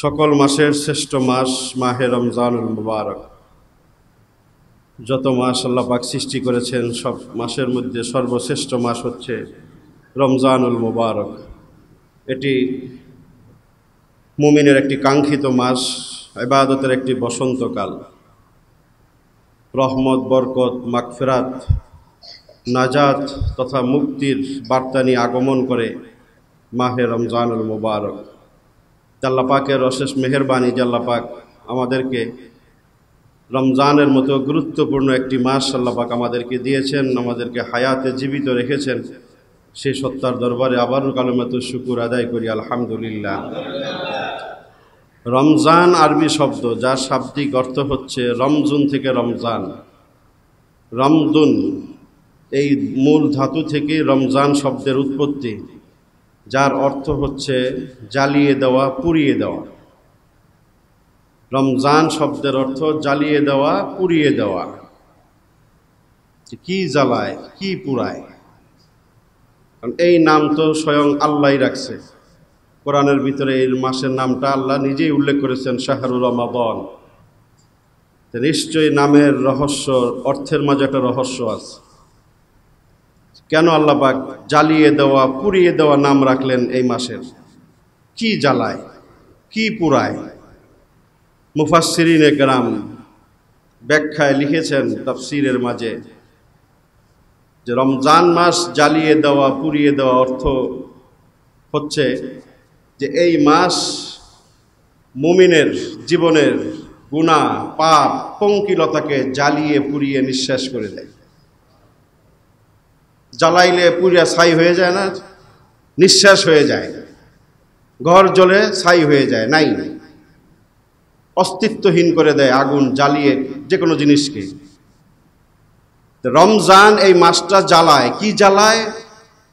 সকল মাসের শ্রেষ্ঠ মাস মাহে রমজানুল মুবারক। যত মাস আল্লাহ পাক সৃষ্টি করেছেন সব মাসের মধ্যে সর্বশ্রেষ্ঠ মাস হচ্ছে রমজানুল মুবারক। এটি মুমিনের একটি কাঙ্ক্ষিত মাস, ইবাদতের একটি বসন্তকাল। রহমত, বরকত, মাগফিরাত, নাজাত তথা মুক্তির বার্তা নিয়ে আগমন করে মাহে রমজানুল মুবারক। আল্লাহ পাকের অশেষ মেহেরবানি যে আল্লাহ পাক আমাদেরকে রমজানের মতো গুরুত্বপূর্ণ একটি মাস আল্লাহ পাক আমাদেরকে দিয়েছেন, আমাদেরকে হায়াতে জীবিত রেখেছেন। সেই সত্তার দরবারে আবারও কালিমাতুশ শুকুর আদায় করি, আলহামদুলিল্লাহ। রমজান আরবি শব্দ, যার শাব্দিক অর্থ হচ্ছে রমজুন থেকে রমজান। রমদুন এই মূল ধাতু থেকে রমজান শব্দের উৎপত্তি, যার অর্থ হচ্ছে জ্বালিয়ে দেওয়া, পুড়িয়ে দেওয়া। রমজান শব্দের অর্থ জ্বালিয়ে দেওয়া, পুড়িয়ে দেওয়া। কি জ্বালায়, কি পুড়ায়? কারণ এই নাম তো স্বয়ং আল্লাহই রাখছে। কোরআনের ভিতরে এই মাসের নামটা আল্লাহ নিজেই উল্লেখ করেছেন, শাহরুর রমাদান। নিশ্চয়ই নামের রহস্য, অর্থের মাঝে একটা রহস্য আছে। কেন আল্লাহ পাক জ্বালিয়ে দেওয়া, পুড়িয়ে দেওয়া নাম রাখলেন এই মাসের? কি জ্বালায়, কি পুড়ায়? মুফাসসিরিনে কেরাম ব্যাখ্যায় লিখেছেন তাফসীরের মাঝে যে রমজান মাস জ্বালিয়ে দেওয়া, পুড়িয়ে দেওয়া অর্থ হচ্ছে যে এই মাস মুমিনের জীবনের গুনাহ, পাপ, পঙ্কিলতাকে জ্বালিয়ে পুড়িয়ে নিঃশেষ করে দেয়। জ্বালাইলে পুড়িয়া ছাই হয়ে যায় না, নিঃশ্বাস হয়ে যায়, ঘর জ্বলে ছাই হয়ে যায়, নাই অস্তিত্বহীন করে দেয় আগুন জ্বালিয়ে যে কোনো জিনিসকে। রমজান এই মাসটা জ্বালায়, কি জ্বালায়?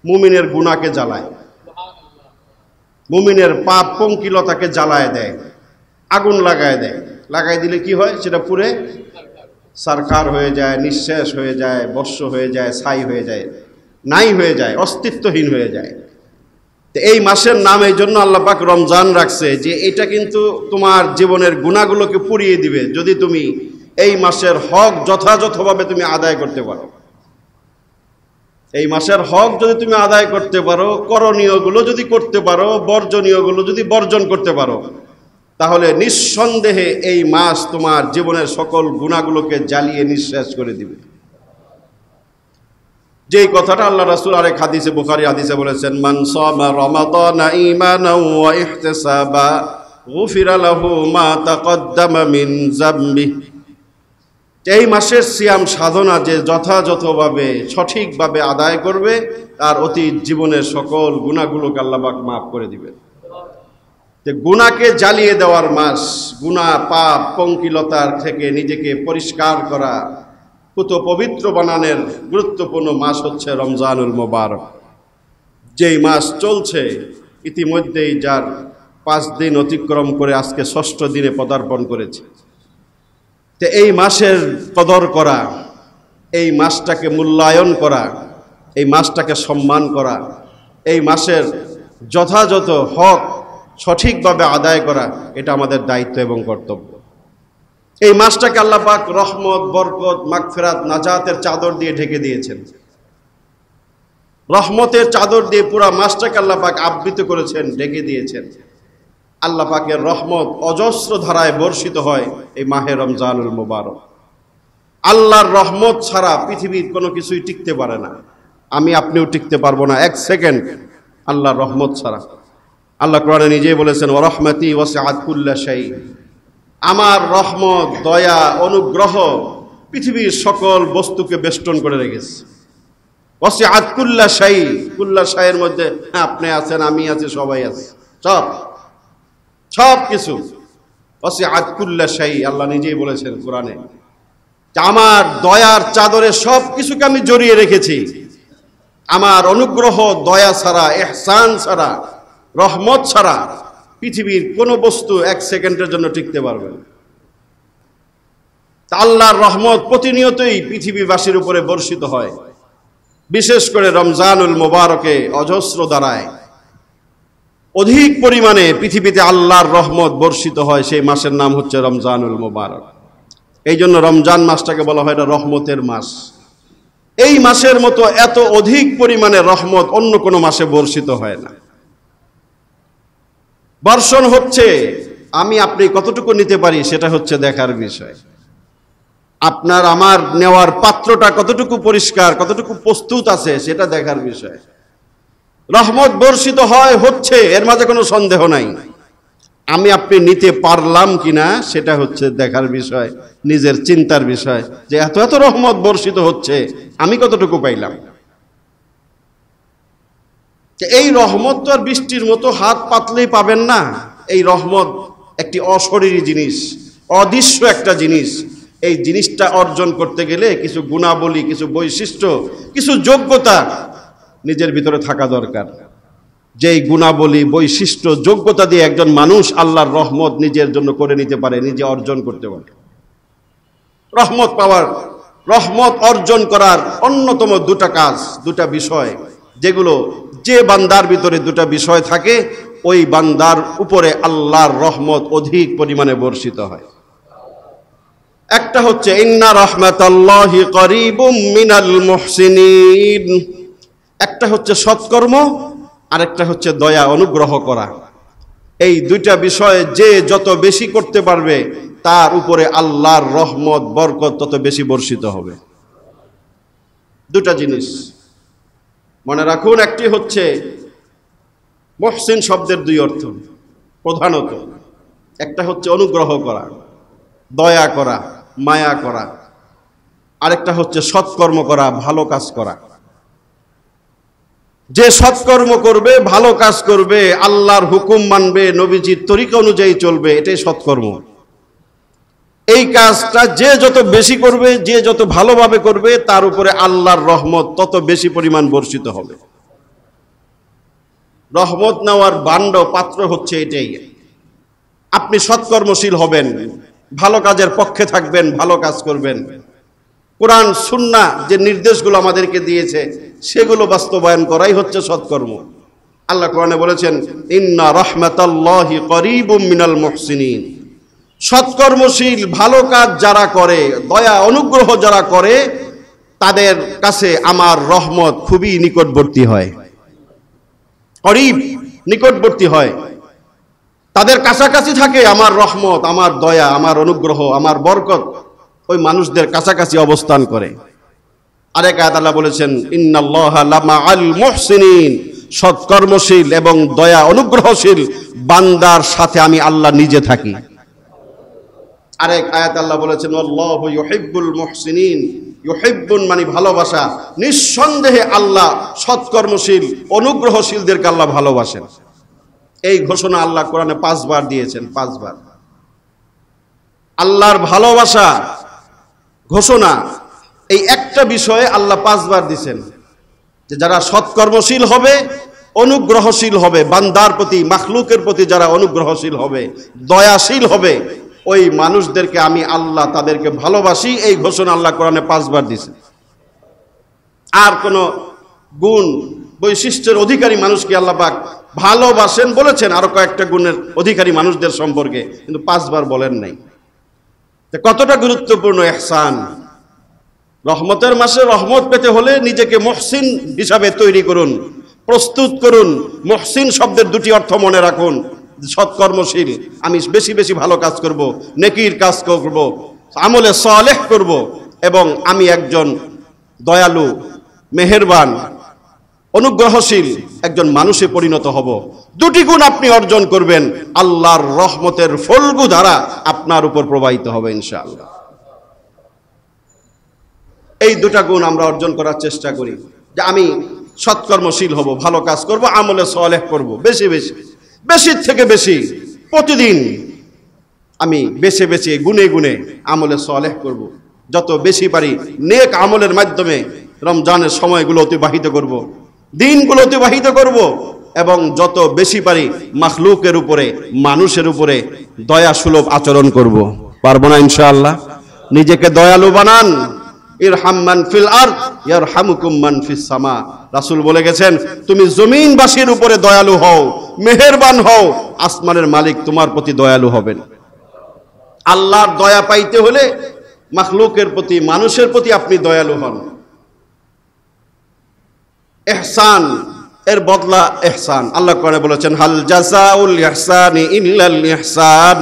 মুমিনের গুনাহকে জ্বালায়, মুমিনের পাপ পঙ্কিলতাকে জ্বালায় দেয়, আগুন লাগায় দেয়। লাগাই দিলে কি হয়? সেটা পুড়ে সারখার হয়ে যায়, নিঃশেষ হয়ে যায়, বর্ষ হয়ে যায়, ছাই হয়ে যায়, নাই হয়ে যায়, অস্তিত্বহীন হয়ে যায়। তো এই মাসের নাম এই জন্য আল্লাহ পাক রমজান রাখছে যে এটা কিন্তু তোমার জীবনের গুনাহগুলোকে পুড়িয়ে দিবে যদি তুমি এই মাসের হক যথাযথভাবে তুমি আদায় করতে পারো। এই মাসের হক যদি তুমি আদায় করতে পারো, করণীয়গুলো যদি করতে পারো, বর্জনীয়গুলো যদি বর্জন করতে পারো, তাহলে নিঃসন্দেহে এই মাস তোমার জীবনের সকল গুনাহগুলোকে জ্বালিয়ে নিঃশেষ করে দিবে। যেই কথাটা আল্লাহ রাসূল আরেক হাদিসে, বুখারী হাদিসে বলেছেন, মান সামা রমাদানা ঈমানান ওয়া ইহতিসাবা গুফিরা লাহু মা তাকদ্দামা মিন যামবি। এই মাসের সিয়াম সাধনা যে যথাযথভাবে সঠিকভাবে আদায় করবে, তার অতীত জীবনের সকল গুনাহগুলোকে আল্লাহ পাক মাফ করে দিবেন। যে গুনাহকে জ্বালিয়ে দেওয়ার মাস, গুনাহ, পাপ, পঙ্কিলতার থেকে নিজেকে পরিষ্কার করা, পুত পবিত্র বানানোর গুরুত্বপূর্ণ মাস হচ্ছে রমজানুল মুবারক। যেই মাস চলছে ইতিমধ্যেই, যার 5 দিন অতিক্রম করে আজকে 6ষ্ঠ দিনে পদার্পণ করেছে। তো এই মাসের কদর করা, এই মাসটাকে মূল্যায়ন করা, এই মাসটাকে সম্মান করা, এই মাসের যথাযথ হক সঠিকভাবে আদায় করা, এটা আমাদের দায়িত্ব এবং কর্তব্য। এই মাসটাকে আল্লাহ পাক রহমত, বরকত, মাগফিরাত, নাজাতের চাদর দিয়ে ঢেকে দিয়েছেন। রহমতের চাদর দিয়ে পুরা মাসটাকে আল্লাহ পাক আবৃত করেছেন, ঢেকে দিয়েছেন। আল্লাহ পাকের রহমত অজস্র ধারায় বর্ষিত হয় এই মাহে রমজানুল মুবারক। আল্লাহর রহমত ছাড়া পৃথিবীর কোনো কিছুই টিকতে পারে না। আমি আপনিও টিকতে পারবো না 1 সেকেন্ড আল্লাহর রহমত ছাড়া। আল্লাহ কোরআনে নিজেই বলেছেন, ওয়া রাহমাতি ওয়াসিআত কুল্লা শাই। আমার রহমত, দয়া, অনুগ্রহ পৃথিবীর সকল বস্তুকে বেষ্টন করে রেখেছে। ওয়াসিআত কুল্লা শাই, কুল্লা শাইয়ের মধ্যে আপনি আছেন, আমি আছি, সবাই আছে, সব কিছু। ওয়াসিআত কুল্লা শাই, আল্লাহ নিজেই বলেছেন কোরআনে, আমার দয়ার চাদরে সব কিছুকে আমি জড়িয়ে রেখেছি। আমার অনুগ্রহ, দয়া ছাড়া, ইহসান ছাড়া, রহমত ছাড়া পৃথিবীর কোনো বস্তু 1 সেকেন্ডের জন্য টিকতে পারবে না। আল্লাহর রহমত প্রতিনিয়তই পৃথিবীবাসীর উপরে বর্ষিত হয়, বিশেষ করে রমজানুল মুবারকে অজস্র দ্বারায়। অধিক পরিমাণে পৃথিবীতে আল্লাহর রহমত বর্ষিত হয়, সেই মাসের নাম হচ্ছে রমজানুল মুবারক। এই জন্য রমজান মাসটাকে বলা হয় এটা রহমতের মাস। এই মাসের মতো এত অধিক পরিমাণে রহমত অন্য কোনো মাসে বর্ষিত হয় না। বর্ষণ হচ্ছে, আমি আপনি কতটুকু নিতে পারি সেটা হচ্ছে দেখার বিষয়। আপনার আমার নেওয়ার পাত্রটা কতটুকু পরিষ্কার, কতটুকু প্রস্তুত আছে সেটা দেখার বিষয়। রহমত বর্ষিত হয়, হচ্ছে, এর মাঝে কোনো সন্দেহ নাই। আমি আপনি নিতে পারলাম কিনা সেটা হচ্ছে দেখার বিষয়, নিজের চিন্তার বিষয়, যে এত এত রহমত বর্ষিত হচ্ছে, আমি কতটুকু পাইলাম। এই রহমত তো আর বৃষ্টির মতো হাত পাতলেই পাবেন না। এই রহমত একটি অশরীরী জিনিস, অদৃশ্য একটা জিনিস। এই জিনিসটা অর্জন করতে গেলে কিছু গুণাবলী, কিছু বৈশিষ্ট্য, কিছু যোগ্যতা নিজের ভিতরে থাকা দরকার। যেই গুণাবলী, বৈশিষ্ট্য, যোগ্যতা দিয়ে একজন মানুষ আল্লাহর রহমত নিজের জন্য করে নিতে পারে, নিজে অর্জন করতে পারে। রহমত পাওয়ার, রহমত অর্জন করার অন্যতম দুটা কাজ, দুটা বিষয়, যেগুলো যে বান্দার ভিতরে দুটা বিষয় থাকে ওই বান্দার উপরে আল্লাহর রহমত অধিক পরিমাণে বর্ষিত হয়। একটা হচ্ছে ইন্না রাহমাতাল্লাহি করিবুম মিনাল মুহসিনিন, একটা হচ্ছে সৎকর্ম, আরেকটা হচ্ছে দয়া, অনুগ্রহ করা। এই দুইটা বিষয়ে যে যত বেশি করতে পারবে তার উপরে আল্লাহর রহমত, বরকত তত বেশি বর্ষিত হবে। দুটা জিনিস মনে রাখুন। একটি হচ্ছে মুহসিন শব্দের দুই অর্থ প্রধানত, একটা হচ্ছে অনুগ্রহ করা, দয়া করা, মায়া করা, আরেকটা হচ্ছে সৎকর্ম করা, ভালো কাজ করা। যে সৎকর্ম করবে, ভালো কাজ করবে, আল্লাহর হুকুম মানবে, নবীজির তরিকা অনুযায়ী চলবে, এটাই সৎকর্ম। এই কাজটা যে যত বেশি করবে, যে যত ভালোভাবে করবে, তার উপরে আল্লাহর রহমত তত বেশি পরিমাণ বর্ষিত হবে। রহমত নেওয়ার বান্ড, পাত্র হচ্ছে এটাই। আপনি সৎকর্মশীল হবেন, ভালো কাজের পক্ষে থাকবেন, ভালো কাজ করবেন, কোরআন সুন্নাহ যে নির্দেশগুলো আমাদেরকে দিয়েছে সেগুলো বাস্তবায়ন করাই হচ্ছে সৎকর্ম। আল্লাহ কোরআনে বলেছেন ইন্না রাহমাতাল্লাহি করিবুম মিনাল মুহসিনিন, সৎকর্মশীল, ভালো কাজ যারা করে, দয়া অনুগ্রহ যারা করে, তাদের কাছে আমার রহমত খুবই নিকটবর্তী হয়, করিব, নিকটবর্তী হয়, তাদের কাছাকাছি থাকে আমার রহমত, আমার দয়া, আমার অনুগ্রহ, আমার বরকত ওই মানুষদের কাছাকাছি অবস্থান করে। আরেক আয়াত আল্লাহ বলেছেন ইন্নাল্লাহা লামাআল মুহসিনিন, সৎকর্মশীল এবং দয়া অনুগ্রহশীল বান্দার সাথে আমি আল্লাহ নিজে থাকি। আরেক আয়াত আল্লাহ বলেছেন আল্লাহু ইউহিব্বুল মুহসিনিন, ইউহিব্বুন মানে ভালোবাসা, নিঃসন্দেহে আল্লাহ সৎকর্মশীল অনুগ্রহশীলদেরকে আল্লাহ ভালোবাসেন। এই ঘোষণা আল্লাহ কোরআনে 5 বার দিয়েছেন, 5 বার। আল্লাহর ভালোবাসা ঘোষণা এই একটা বিষয়ে আল্লাহ 5 বার দিয়েছেন, যে যারা সৎকর্মশীল হবে, অনুগ্রহশীল হবে, বান্দার প্রতি, মাখলুকের প্রতি যারা অনুগ্রহশীল হবে, দয়াশীল হবে, ওই মানুষদেরকে আমি আল্লাহ তাদেরকে ভালোবাসি। এই ঘোষণা আল্লাহ কোরআনে 5 বার দিয়েছেন। আর কোন গুণ, বৈশিষ্ট্যের অধিকারী মানুষকে আল্লাহ পাক ভালোবাসেন বলেছেন, আরো কয়েকটা গুণের অধিকারী মানুষদের সম্পর্কে, কিন্তু 5 বার বলেন নাই। কতটা গুরুত্বপূর্ণ ইহসান! রহমতের মাসে রহমত পেতে হলে নিজেকে মুহসিন হিসাবে তৈরি করুন, প্রস্তুত করুন। মুহসিন শব্দের দুটি অর্থ মনে রাখুন, সৎকর্মশীল, আমি বেশি বেশি ভালো কাজ করব, নেকির কাজ করব, আমলে সালেহ করব, এবং আমি একজন দয়ালু, মেহেরবান, অনুগ্রহশীল একজন মানুষে পরিণত হব। দুটি গুণ আপনি অর্জন করবেন, আল্লাহর রহমতের ফলগু ধারা আপনার উপর প্রবাহিত হবে ইনশাআল্লাহ। এই দুটা গুণ আমরা অর্জন করার চেষ্টা করি, যে আমি সৎকর্মশীল হব, ভালো কাজ করব, আমলে সালেহ করব, বেশি বেশি, বেশির থেকে বেশি, প্রতিদিন আমি বেছে বেছে, গুনে গুনে আমলে সালেহ করব। যত বেশি পারি নেক আমলের মাধ্যমে রমজানের সময়গুলো অতিবাহিত করব, দিনগুলো অতিবাহিত করব, এবং যত বেশি পারি মাখলুকের উপরে, মানুষের উপরে দয়া সুলভ আচরণ করব। পারবো না ইনশাআল্লাহ? নিজেকে দয়ালু বানান, ইরহাম মান ফিল আরদ ইয়ারহামুকুম মান ফিস সামা। রাসূল বলে গেছেন, তুমি জমিনবাসীর উপরে দয়ালু হও, মেহেরবান হও, আসমানের মালিক তোমার প্রতি দয়ালু হবেন। আল্লাহর দয়া পাইতে হলে মাখলুকের প্রতি, মানুষের প্রতি আপনি দয়ালু হন। ইহসান এর বদলা ইহসান। আল্লাহ কোরআনে বলেছেন, হাল জাযাউল ইহসানি ইল্লাল ইহসান।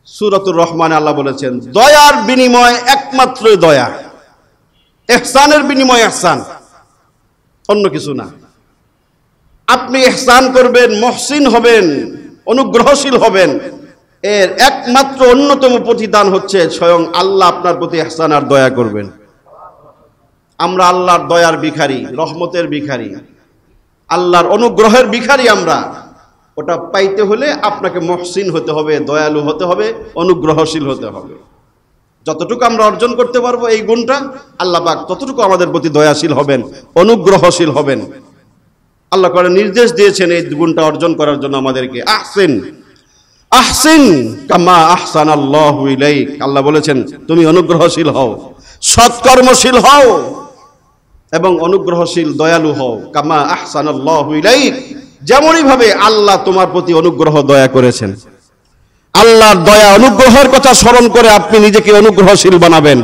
সূরাতুর রহমানে আল্লাহ বলেছেন, দয়ার বিনিময় একমাত্র দয়া, ইহসানের বিনিময় ইহসান, অন্য কিছু না। আপনি ইহসান করবেন, মুহসিন হবেন, অনুগ্রহশীল হবেন, এর একমাত্র অন্যতম প্রতিদান হচ্ছে স্বয়ং আল্লাহ আপনার প্রতি ইহসান আর দয়া করবেন। আমরা আল্লাহর দয়ার ভিখারি, রহমতের ভিখারি, আল্লাহর অনুগ্রহের ভিখারি আমরা। ওটা পাইতে হলে আপনাকে মুহসিন হতে হবে, দয়ালু হতে হবে, অনুগ্রহশীল হতে হবে। যতটুকু আমরা অর্জন করতে পারবো এই গুণটা, আল্লাহ পাক ততটুকু আমাদের প্রতি দয়াশীল হবেন, অনুগ্রহশীল হবেন। আল্লাহ করে নির্দেশ দিয়েছেন এই গুণটা অর্জন করার জন্য আমাদেরকে। আহসিন আহসিন কামা আহসানাল্লাহু ইলাইক। আল্লাহ বলেছেন, তুমি অনুগ্রহশীল হও, সৎকর্মশীল হও এবং অনুগ্রহশীল দয়ালু হও। কামা আহসানাল্লাহু ইলাইক, যেমনই ভাবে আল্লাহ তোমার প্রতি অনুগ্রহ দয়া করেছেন। আল্লাহর দয়া অনুগ্রহের কথা স্মরণ করে আপনি নিজেকে অনুগ্রহশীল বানাবেন,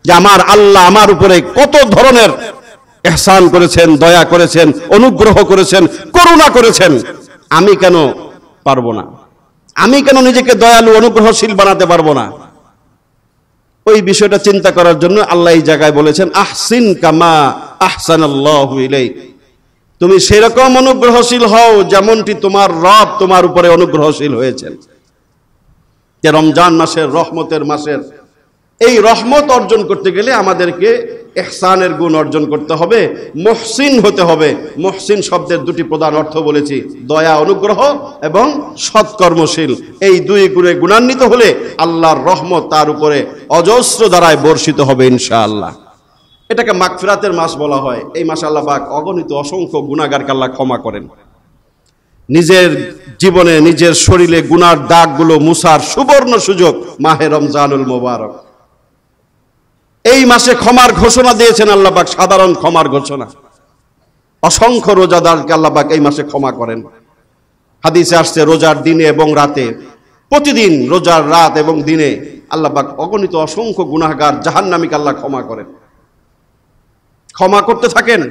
যে আমার আল্লাহ আমার উপরে কত ধরনের ইহসান করেছেন, দয়া করেছেন, অনুগ্রহ করেছেন, করুণা করেছেন। আমি কেন পারবো না? আমি কেন নিজেকে দয়ালু অনুগ্রহশীল বানাতে পারবো না? ওই বিষয়টা চিন্তা করার জন্য আল্লাহ এই জায়গায় বলেছেন, আহসিন কামা আহসানাল্লাহু ইলাইক। তুমি সেরকম অনুগ্রহশীল হও যেমনটি তোমার রব তোমার উপরে অনুগ্রহশীল হয়েছেন। যে রমজান মাসের, রহমতের মাসের, এই রহমত অর্জন করতে গেলে আমাদেরকে ইহসানের গুণ অর্জন করতে হবে, মুহসিন হতে হবে। মুহসিন শব্দের দুটি প্রধান অর্থ বলেছি, দয়া, অনুগ্রহ এবং সৎকর্মশীল। এই দুই গুণে গুণান্বিত হলে আল্লাহর রহমত তার উপরে অজস্র দ্বারায় বর্ষিত হবে ইনশাআল্লাহ। এটাকে মাগফিরাতের মাস বলা হয়। এই মাসে আল্লাহ পাক অগণিত অসংখ্য গুনাহগারকে আল্লাহ ক্ষমা করেন। নিজের জীবনে, নিজের শরীরে গুনার দাগগুলো মুছার সুবর্ণ সুযোগ মাহে রমজানুল মোবারক। এই মাসে ক্ষমার ঘোষণা দিয়েছেন আল্লাহ পাক, সাধারণ ক্ষমার ঘোষণা। অসংখ্য রোজাদারকে আল্লাহ পাক এই মাসে ক্ষমা করেন। হাদিসে আসছে, রোজার দিনে এবং রাতে, প্রতিদিন রোজার রাত এবং দিনে আল্লাহ পাক অগণিত অসংখ্য গুনাহগার জাহান্নামীকে আল্লাহ ক্ষমা করেন। ক্ষমা করতে থাকেন,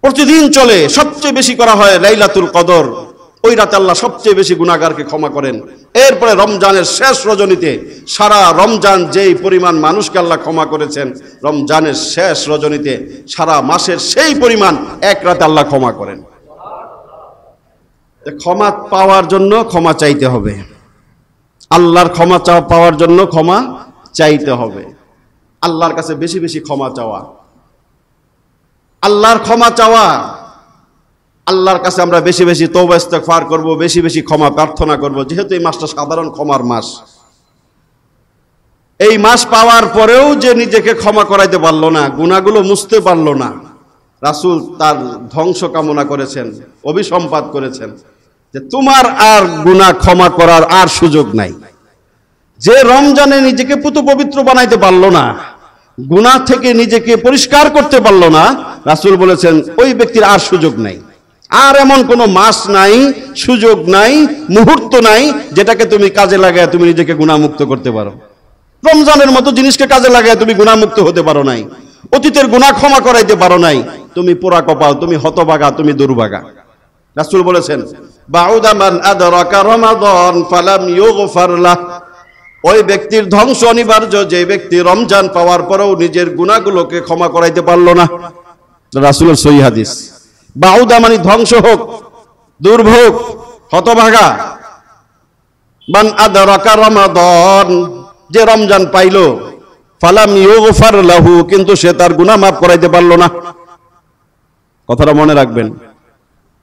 প্রতিদিন চলে। সবচেয়ে বেশি করা হয় লাইলাতুল কদর, ওই রাতে আল্লাহ সবচেয়ে বেশি গুনাহগারকে ক্ষমা করেন। এরপরে রমজানের শেষ রজনীতে, সারা রমজান যেই পরিমাণ মানুষকে আল্লাহ ক্ষমা করেছেন, রমজানের শেষ রজনীতে সারা মাসের সেই পরিমাণ এক রাতে আল্লাহ ক্ষমা করেন। ক্ষমা পাওয়ার জন্য ক্ষমা চাইতে হবে, আল্লাহর ক্ষমা পাওয়ার জন্য ক্ষমা চাইতে হবে। আল্লাহর কাছে বেশি বেশি ক্ষমা চাওয়া, আল্লাহর ক্ষমা চাওয়া, আল্লাহর কাছে আমরা বেশি বেশি তওবা ইস্তেগফার করব, বেশি বেশি ক্ষমা প্রার্থনা করব। যেহেতু এই মাসটা সাধারণ ক্ষমার মাস, এই মাস পাওয়ার পরেও যে নিজেকে ক্ষমা করাইতে পারলো না, গুনাহগুলো মুছতে পারলো না, রাসূল তার ধ্বংস কামনা করেছেন, অভিসম্পাত করেছেন যে তোমার আর গুনাহ ক্ষমা করার আর সুযোগ নাই। যে রমজানে নিজেকে পুত পবিত্র বানাইতে পারলো না, গুনাহ থেকে নিজেকে পরিষ্কার করতে পারলো না, রাসূল বলেছেন ওই ব্যক্তির আর সুযোগ নাই। আর এমন কোনো মাস নাই, সুযোগ নাই, মুহূর্ত নাই যেটাকে তুমি কাজে লাগায় তুমি নিজেকে গুনাহমুক্ত করতে পারো। রমজানের মতো জিনিসকে কাজে লাগায় তুমি গুনাহমুক্ত হতে পারো নাই, অতীতের গুনাহ ক্ষমা করাইতে পারো নাই, তুমি পোড়া কপাল, তুমি হতভাগা, তুমি দুর্ভাগা। রাসূল বলেছেন, বাউদা মান আদরাকা রমাদান ফালাম ইউগফার লাহ। ওই ব্যক্তির ধ্বংস অনিবার্য যে ব্যক্তি রমজান পাওয়ার পরেও নিজের গুনাহগুলোকে ক্ষমা করাইতে পারলো না। রাসূলের সহিহ হাদিস। বাউদা মানে ধ্বংস হোক, দুর্ভোগ, হতভাগা। মান আদরাকা রমাদান, যে রমজান পাইলো, ফালাম ইউগফার লাহু, কিন্তু সে তার গুনাহ মাফ করাইতে পারলো না। কথাটা মনে রাখবেন,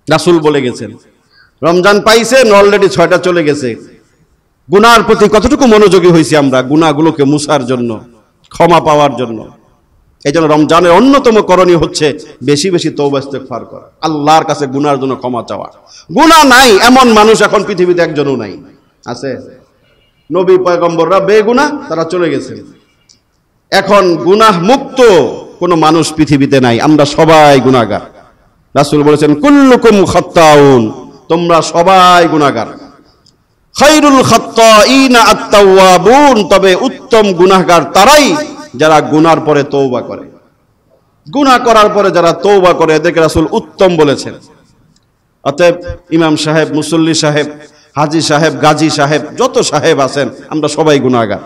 রাসূল বলে গেছেন রমজান পাইছেন, অলরেডি 6টা চলে গেছে। গুনার প্রতি কতটুকু মনোযোগী হয়েছি আমরা গুনাহগুলোকে মুছার জন্য, ক্ষমা পাওয়ার জন্য। এই জন্য রমজানের অন্যতম করণীয় হচ্ছে বেশি বেশি তওবা ইস্তেগফার করা, আল্লাহর কাছে গুনার জন্য ক্ষমা চাওয়া। গুনাহ নাই এমন মানুষ এখন পৃথিবীতে একজনও নাই। আছে? নবী পয়গম্বররা বেগুনাহ, তারা চলে গেছে। এখন গুনাহ মুক্ত কোনো মানুষ পৃথিবীতে নাই, আমরা সবাই গুনাহগার। রাসূল বলেছেন কুল্লুকুম খাত্তাউন, তোমরা সবাই গুনাহগার। খায়রুল খাত্তাইনা আত-তাওয়াবুন, তবে উত্তম গুনাহগার তারাই যারা গুনার পরে তওবা করে। গুনাহ করার পরে যারা তওবা করে এদেরকে রাসূল উত্তম বলেছেন। অতএব ইমাম সাহেব, মুসল্লি সাহেব, হাজী সাহেব, গাজী সাহেব, যত সাহেব আছেন আমরা সবাই গুনাহগার,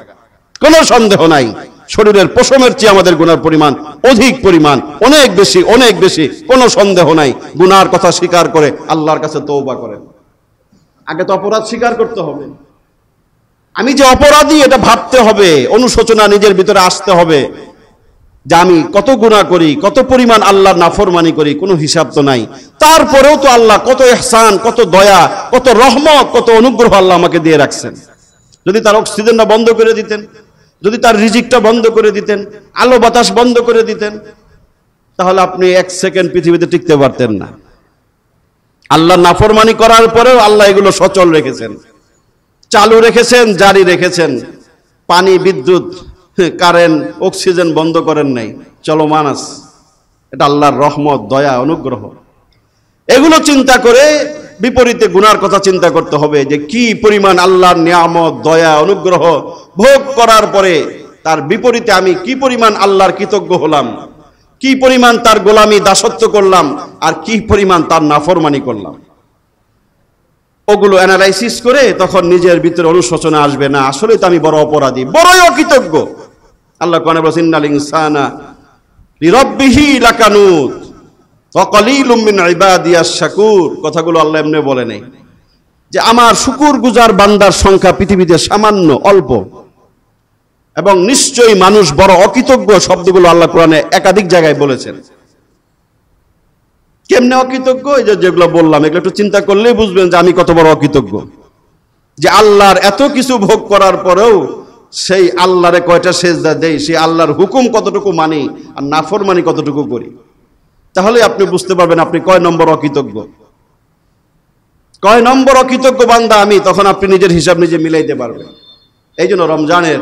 কোনো সন্দেহ নাই। শরীরের পশমের চেয়ে আমাদের গুনার পরিমাণ অধিক পরিমাণ, অনেক বেশি, অনেক বেশি, কোনো সন্দেহ নাই। গুনার কথা স্বীকার করে আল্লাহর কাছে তওবা করেন। আগে তো অপরাধ স্বীকার করতে হবে, আমি যে অপরাধী এটা ভাবতে হবে, অনুশোচনা নিজের ভিতরে আসতে হবে যে আমি কত গুনাহ করি, কত পরিমাণ আল্লাহর নাফরমানি করি, কোনো হিসাব তো নাই। তারপরেও তো আল্লাহ কত ইহসান, কত দয়া, কত রহমত, কত অনুগ্রহ আল্লাহ আমাকে দিয়ে রাখছেন। যদি তার অক্সিজেনটা বন্ধ করে দিতেন, যদি তার রিজিকটা বন্ধ করে দিতেন, আলো বাতাস বন্ধ করে দিতেন, তাহলে আপনি এক সেকেন্ড পৃথিবীতে টিকতে পারতেন না। আল্লাহ নাফরমানি করার পরেও আল্লাহ এগুলো সচল রেখেছেন, চালু রেখেছেন, জারি রেখেছেন। পানি, বিদ্যুৎ, কারেন্ট, অক্সিজেন বন্ধ করেন নাই, চলমান আছে। এটা আল্লাহর রহমত, দয়া, অনুগ্রহ। এগুলো চিন্তা করে বিপরীতে গুনার কথা চিন্তা করতে হবে যে কি পরিমাণ আল্লাহর নিয়ামত, দয়া, অনুগ্রহ ভোগ করার পরে তার বিপরীতে আমি কি পরিমাণ আল্লাহর কৃতজ্ঞ হলাম, কি পরিমাণ তার গোলামি, দাসত্ব করলাম, আর কি পরিমাণ তার নাফরমানি করলাম। ওগুলো অ্যানালাইসিস করে তখন নিজের ভিতরে অনুশোচনা আসবে, না আসলে তো আমি বড় অপরাধী, বড়ই অকৃতজ্ঞ। আল্লাহ কোরআনে বলেছেন ইন্নাল ইনসানা লিরাব্বিহি লাকানুত ওয়া কালিলুম মিন ইবাদিয়াশ শাকুর। কথাগুলো আল্লাহ এমনি বলে নাই যে আমার শুকরগুজার বান্দার সংখ্যা পৃথিবীতে সামান্য, অল্প, এবং নিশ্চয়ই মানুষ বড় অকৃতজ্ঞ। শব্দগুলো আল্লাহ কোরআনে একাধিক জায়গায় বলেছেন। কেমনে অকৃতজ্ঞ? এই যে যেগুলো বললাম এগুলো একটু চিন্তা করলেই বুঝবেন যে আমি কত বড় অকৃতজ্ঞ, যে আল্লাহর এত কিছু ভোগ করার পরেও সেই আল্লাহরে কয়টা সেজদা দেই, সেই আল্লাহর হুকুম কতটুকু মানি আর নাফরমানি কতটুকু করি। তাহলে আপনি বুঝতে পারবেন আপনি কয় নম্বর অকৃতজ্ঞ, কয় নম্বর অকৃতজ্ঞ বান্দা আমি। তখন আপনি নিজের হিসাব নিজে মিলাইতে পারবেন। এই জন্য রমজানের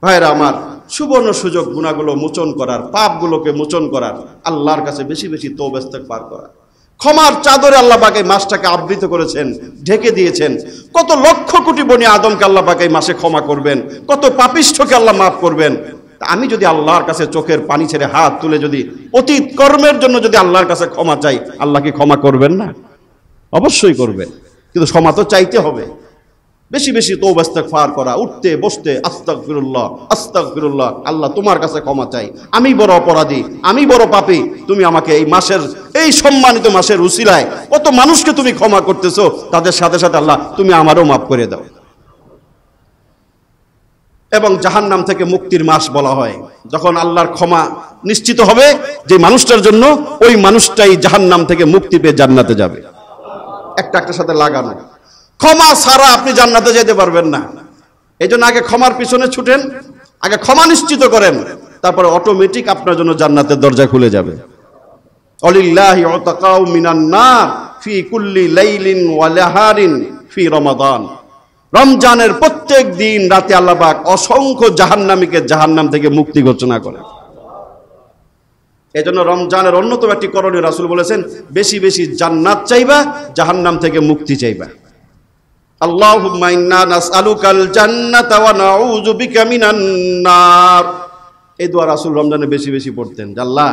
ভাইরা আমার সুবর্ণ সুযোগ গুনাহগুলো মোচন করার, পাপগুলোকে মোচন করার, আল্লাহর কাছে বেশি বেশি তওবা ইস্তেগফার করা। ক্ষমার চাদরে আল্লাহ পাক এই মাসটাকে আবৃত করেছেন, ঢেকে দিয়েছেন। কত লক্ষ কোটি বনি আদমকে আল্লাহ পাক এই মাসে ক্ষমা করবেন, কত পাপিষ্ঠকে আল্লাহ মাফ করবেন। আমি যদি আল্লাহর কাছে চোখের পানি ছেড়ে হাত তুলে যদি অতীত কর্মের জন্য যদি আল্লাহর কাছে ক্ষমা চাই, আল্লাহ কি ক্ষমা করবেন না? অবশ্যই করবেন, কিন্তু ক্ষমা তো চাইতে হবে। বেশি বেশি তওবা ইস্তেগফার করা, উঠতে বসতে আস্তাগফিরুল্লাহ, আস্তাগফিরুল্লাহ, আল্লাহ তোমার কাছে ক্ষমা চাই, আমি বড় অপরাধী, আমি বড় পাপী। তুমি আমাকে এই মাসের, এই সম্মানিত মাসের উসিলায় কত মানুষকে তুমি ক্ষমা করতেছো, তাদের সাথে সাথে আল্লাহ তুমি আমারও মাফ করে দাও। এবং জাহান্নাম থেকে মুক্তির মাস বলা হয় যখন আল্লাহর ক্ষমা নিশ্চিত হবে যে মানুষটার জন্য, ওই মানুষটাই জাহান্নাম থেকে মুক্তি পেয়ে জান্নাতে যাবে। একটা একটার সাথে লাগানো। ক্ষমা ছাড়া আপনি জান্নাতে যেতে পারবেন না। এই জন্য আগে ক্ষমার পিছনে ছুটেন, আগে ক্ষমা নিশ্চিত করেন, তারপরে অটোমেটিক আপনার জন্য জান্নাতের দরজা খুলে যাবে। অলিল্লাহি উতাকাউ মিনান নার ফি কুল্লি লাইলিন ওয়া লাহারিন ফি রমাদান। রমজানের প্রত্যেক দিন রাতে আল্লাহ পাক অসংখ্য জাহান্নামীকে জাহান্নাম থেকে মুক্তি ঘোষণা করেন। এজন্য রমজানের অন্যতম একটি করণীয় রাসূল বলেছেন, বেশি বেশি জান্নাত চাইবা, জাহান্নাম থেকে মুক্তি চাইবা। আল্লাহুম্মা ইন্না নাসআলুকাল জান্নাতা ওয়া নাউযু বিকা মিনান নার। এই দোয়া রাসূল রমজানে বেশি বেশি পড়তেন। আল্লাহ,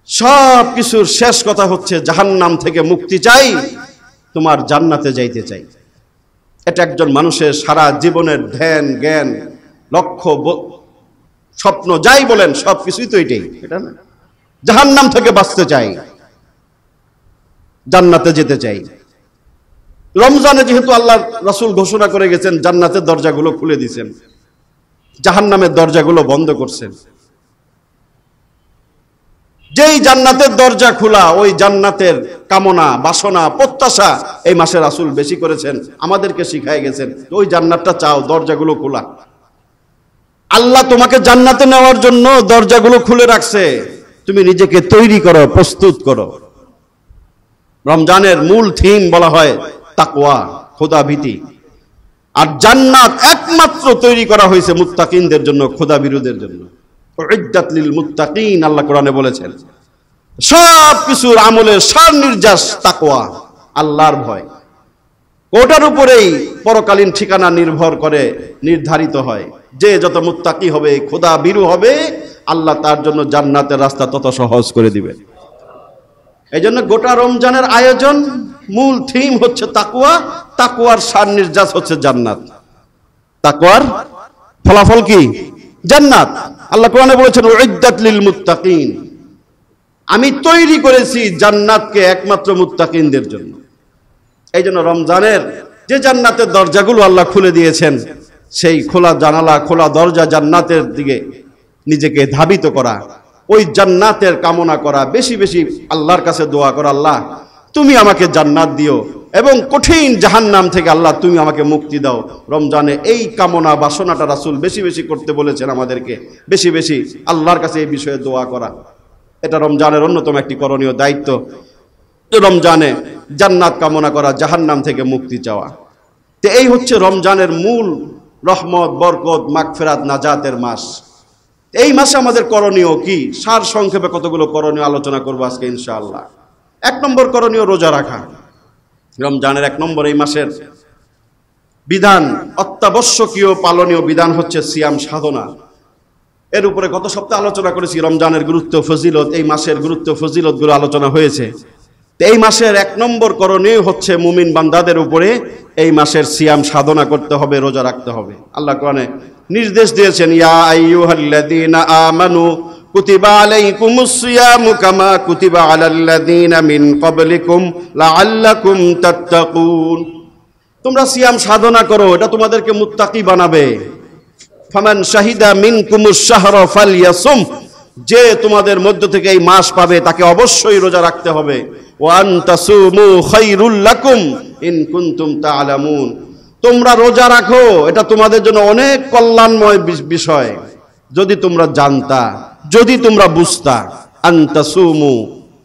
সব কিছুর শেষ কথা হচ্ছে জাহান্নাম থেকে মুক্তি চাই, তোমার জান্নাতে যাইতে চাই। এটা একজন মানুষের সারা জীবনের ধ্যান, জ্ঞান, লক্ষ্য, স্বপ্ন, যাই বলেন সব কিছুই তো এটাই, এটা না? জাহান্নাম থেকে বাঁচতে চাই, জান্নাতে যেতে চাই। রমজানে যেহেতু আল্লাহ রাসূল ঘোষণা করে গেছেন, জান্নাতের দরজাগুলো খুলে দিয়েছেন, জাহান্নামের দরজাগুলো বন্ধ করছেন। যেই জান্নাতের দরজা খোলা, ওই জান্নাতের কামনা, বাসনা, প্রত্যাশা এই মাসে রাসূল বেশি করেছেন, আমাদেরকে শিখায় গেছেন। ওই জান্নাতটা চাও, দরজাগুলো খোলা। আল্লাহ তোমাকে জান্নাতে নেওয়ার জন্য দরজাগুলো খুলে রাখছে, তুমি নিজেকে তৈরি করো, প্রস্তুত করো। রমজানের মূল থিম বলা হয় তাকওয়া, খোদা ভীতি। আর জান্নাত একমাত্র তৈরি করা হয়েছে মুত্তাকিনদের জন্য, খোদাবিরুদের জন্য। উইদ্দাত লিল মুত্তাকিন, আল্লাহ কোরআনে বলেছেন। সব কিছুর আমলের সার নির্যাস তাকওয়া, আল্লাহর ভয়। ওটার উপরেই পরকালীন ঠিকানা নির্ভর করে, নির্ধারিত হয়। যে যত মুত্তাকি হবে, খোদাবিরু হবে, আল্লাহ তার জন্য জান্নাতের রাস্তা তত সহজ করে দিবেন। এই জন্য গোটা রমজানের আয়োজন, মূল থিম হচ্ছে তাকওয়া। তাকওয়ার সার নির্যাস হচ্ছে জান্নাত। তাকওয়ার ফলাফল কি? জান্নাত। আল্লাহ কোরআনে বলেছেন উইদ্দাত লিল মুত্তাকিন, আমি তৈরি করেছি জান্নাতকে একমাত্র মুত্তাকিনদের জন্য। এই জন্য রমজানের যে জান্নাতের দরজাগুলো আল্লাহ খুলে দিয়েছেন, সেই খোলা জানালা, খোলা দরজা জান্নাতের দিকে নিজেকে ধাবিত করা, ওই জান্নাতের কামনা করা, বেশি বেশি আল্লাহর কাছে দোয়া করা, আল্লাহ তুমি আমাকে জান্নাত দিও এবং কঠিন জাহান্নাম থেকে আল্লাহ তুমি আমাকে মুক্তি দাও। রমজানে এই কামনা বাসনাটা রাসূল বেশি বেশি করতে বলেছেন আমাদেরকে, বেশি বেশি আল্লাহর কাছে এই বিষয়ে দোয়া করা। এটা রমজানের অন্যতম একটি করণীয় দায়িত্ব। রমজানে জান্নাত কামনা করা, জাহান্নাম থেকে মুক্তি চাওয়া। তো এই হচ্ছে রমজানের মূল রহমত, বরকত, মাগফিরাত, নাজাতের মাস। এই মাসে আমাদের করণীয় কি? সার সংক্ষেপে কতগুলো করণীয় আলোচনা করবো আজকে ইনশাআল্লাহ। 1 নম্বর করণীয় রোজা রাখা। রমজানের 1 নম্বর এই মাসের বিধান, অত্যাবশ্যকীয় পালনীয় বিধান হচ্ছে সিয়াম সাধনা। এর উপরে গত সপ্তাহে আলোচনা করেছি রমজানের গুরুত্ব, ফজিলত, এই মাসের গুরুত্ব, ফজিলতগুলো আলোচনা হয়েছে। এই মাসের 1 নম্বর করণীয় হচ্ছে মুমিন বান্দাদের উপরে এই মাসের সিয়াম সাধনা করতে হবে, রোজা রাখতে হবে। আল্লাহ কোরআনে নির্দেশ দিয়েছেন, ইয়া আইয়ুহাল্লাযীনা আমানু কুতিবা আলাইকুমুস সিয়ামু কামা কুতিবা আলাল্লাযীনা মিন ক্বাবলিকুম লাআল্লাকুম তাত্তাকুন। তোমরা সিয়াম সাধনা করো, এটা তোমাদেরকে মুত্তাকি বানাবে। ফামান শাহিদা মিনকুমুশ শাহরা ফালইয়াসুম, যে তোমাদের মধ্য থেকে এই মাস পাবে তাকে অবশ্যই রোজা রাখতে হবে। ওয়া আনতাসুমু খায়রুল লাকুম ইন কুনতুম তা'লামুন, তোমরা রোজা রাখো, এটা তোমাদের জন্য অনেক কল্যাণময় বিষয় যদি তোমরা জানতা, যদি তোমরা বুঝতা। আনতাসুমু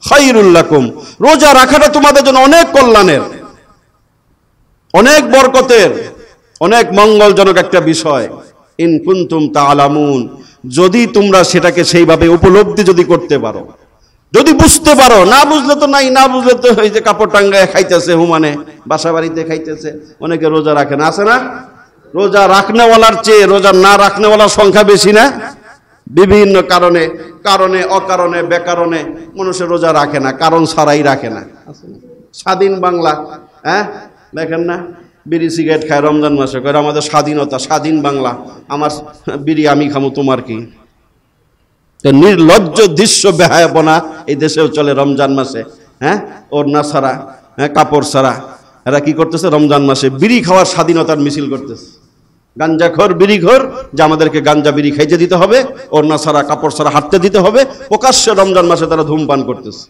খায়রুল লাকুম, রোজা রাখাটা তোমাদের জন্য অনেক কল্যাণের, অনেক বরকতের, অনেক মঙ্গলজনক একটা বিষয়। ইন কুনতুম তা'লামুন, যদি তোমরা সেটাকে সেইভাবে উপলব্ধি যদি করতে পারো, যদি বুঝতে পারো। না বুঝলে তো নাই, না বুঝলে তো এই যে কাপড় টাঙ্গায় খাইতেছে, হুমানে বাসা বাড়িতে খাইতেছে, অনেকে রোজা রাখে না, আছে না? রোজা রাখনেওয়ালার চেয়ে রোজা না রাখনেওয়ালার সংখ্যা বেশি না? বিভিন্ন কারণে, কারণে অকারণে বেকারণে মানুষের রোজা রাখে না, কারণ ছাড়াই রাখে না। স্বাধীন বাংলা, হ্যাঁ দেখেন না, বিড়ি সিগারেট খায় রমজান মাসে, করে আমাদের স্বাধীনতা, স্বাধীন বাংলা, আমার বিড়ি আমি খামু, তোমার কি? নির্লজ্জ দৃশ্য, বেহায়াপনা এই দেশেও চলে রমজান মাসে। হ্যাঁ, ওড়না ছাড়া, হ্যাঁ কাপড় ছাড়া এরা কি করতেছে? রমজান মাসে বিড়ি খাওয়ার স্বাধীনতার মিছিল করতেছে। গাঞ্জাখোর, বিড়িখোর, যে আমাদেরকে গাঞ্জা বিড়ি খাইতে দিতে হবে, ওড়না ছাড়া কাপড় ছাড়া হাঁটতে দিতে হবে, প্রকাশ্যে রমজান মাসে তারা ধূমপান করতেছে।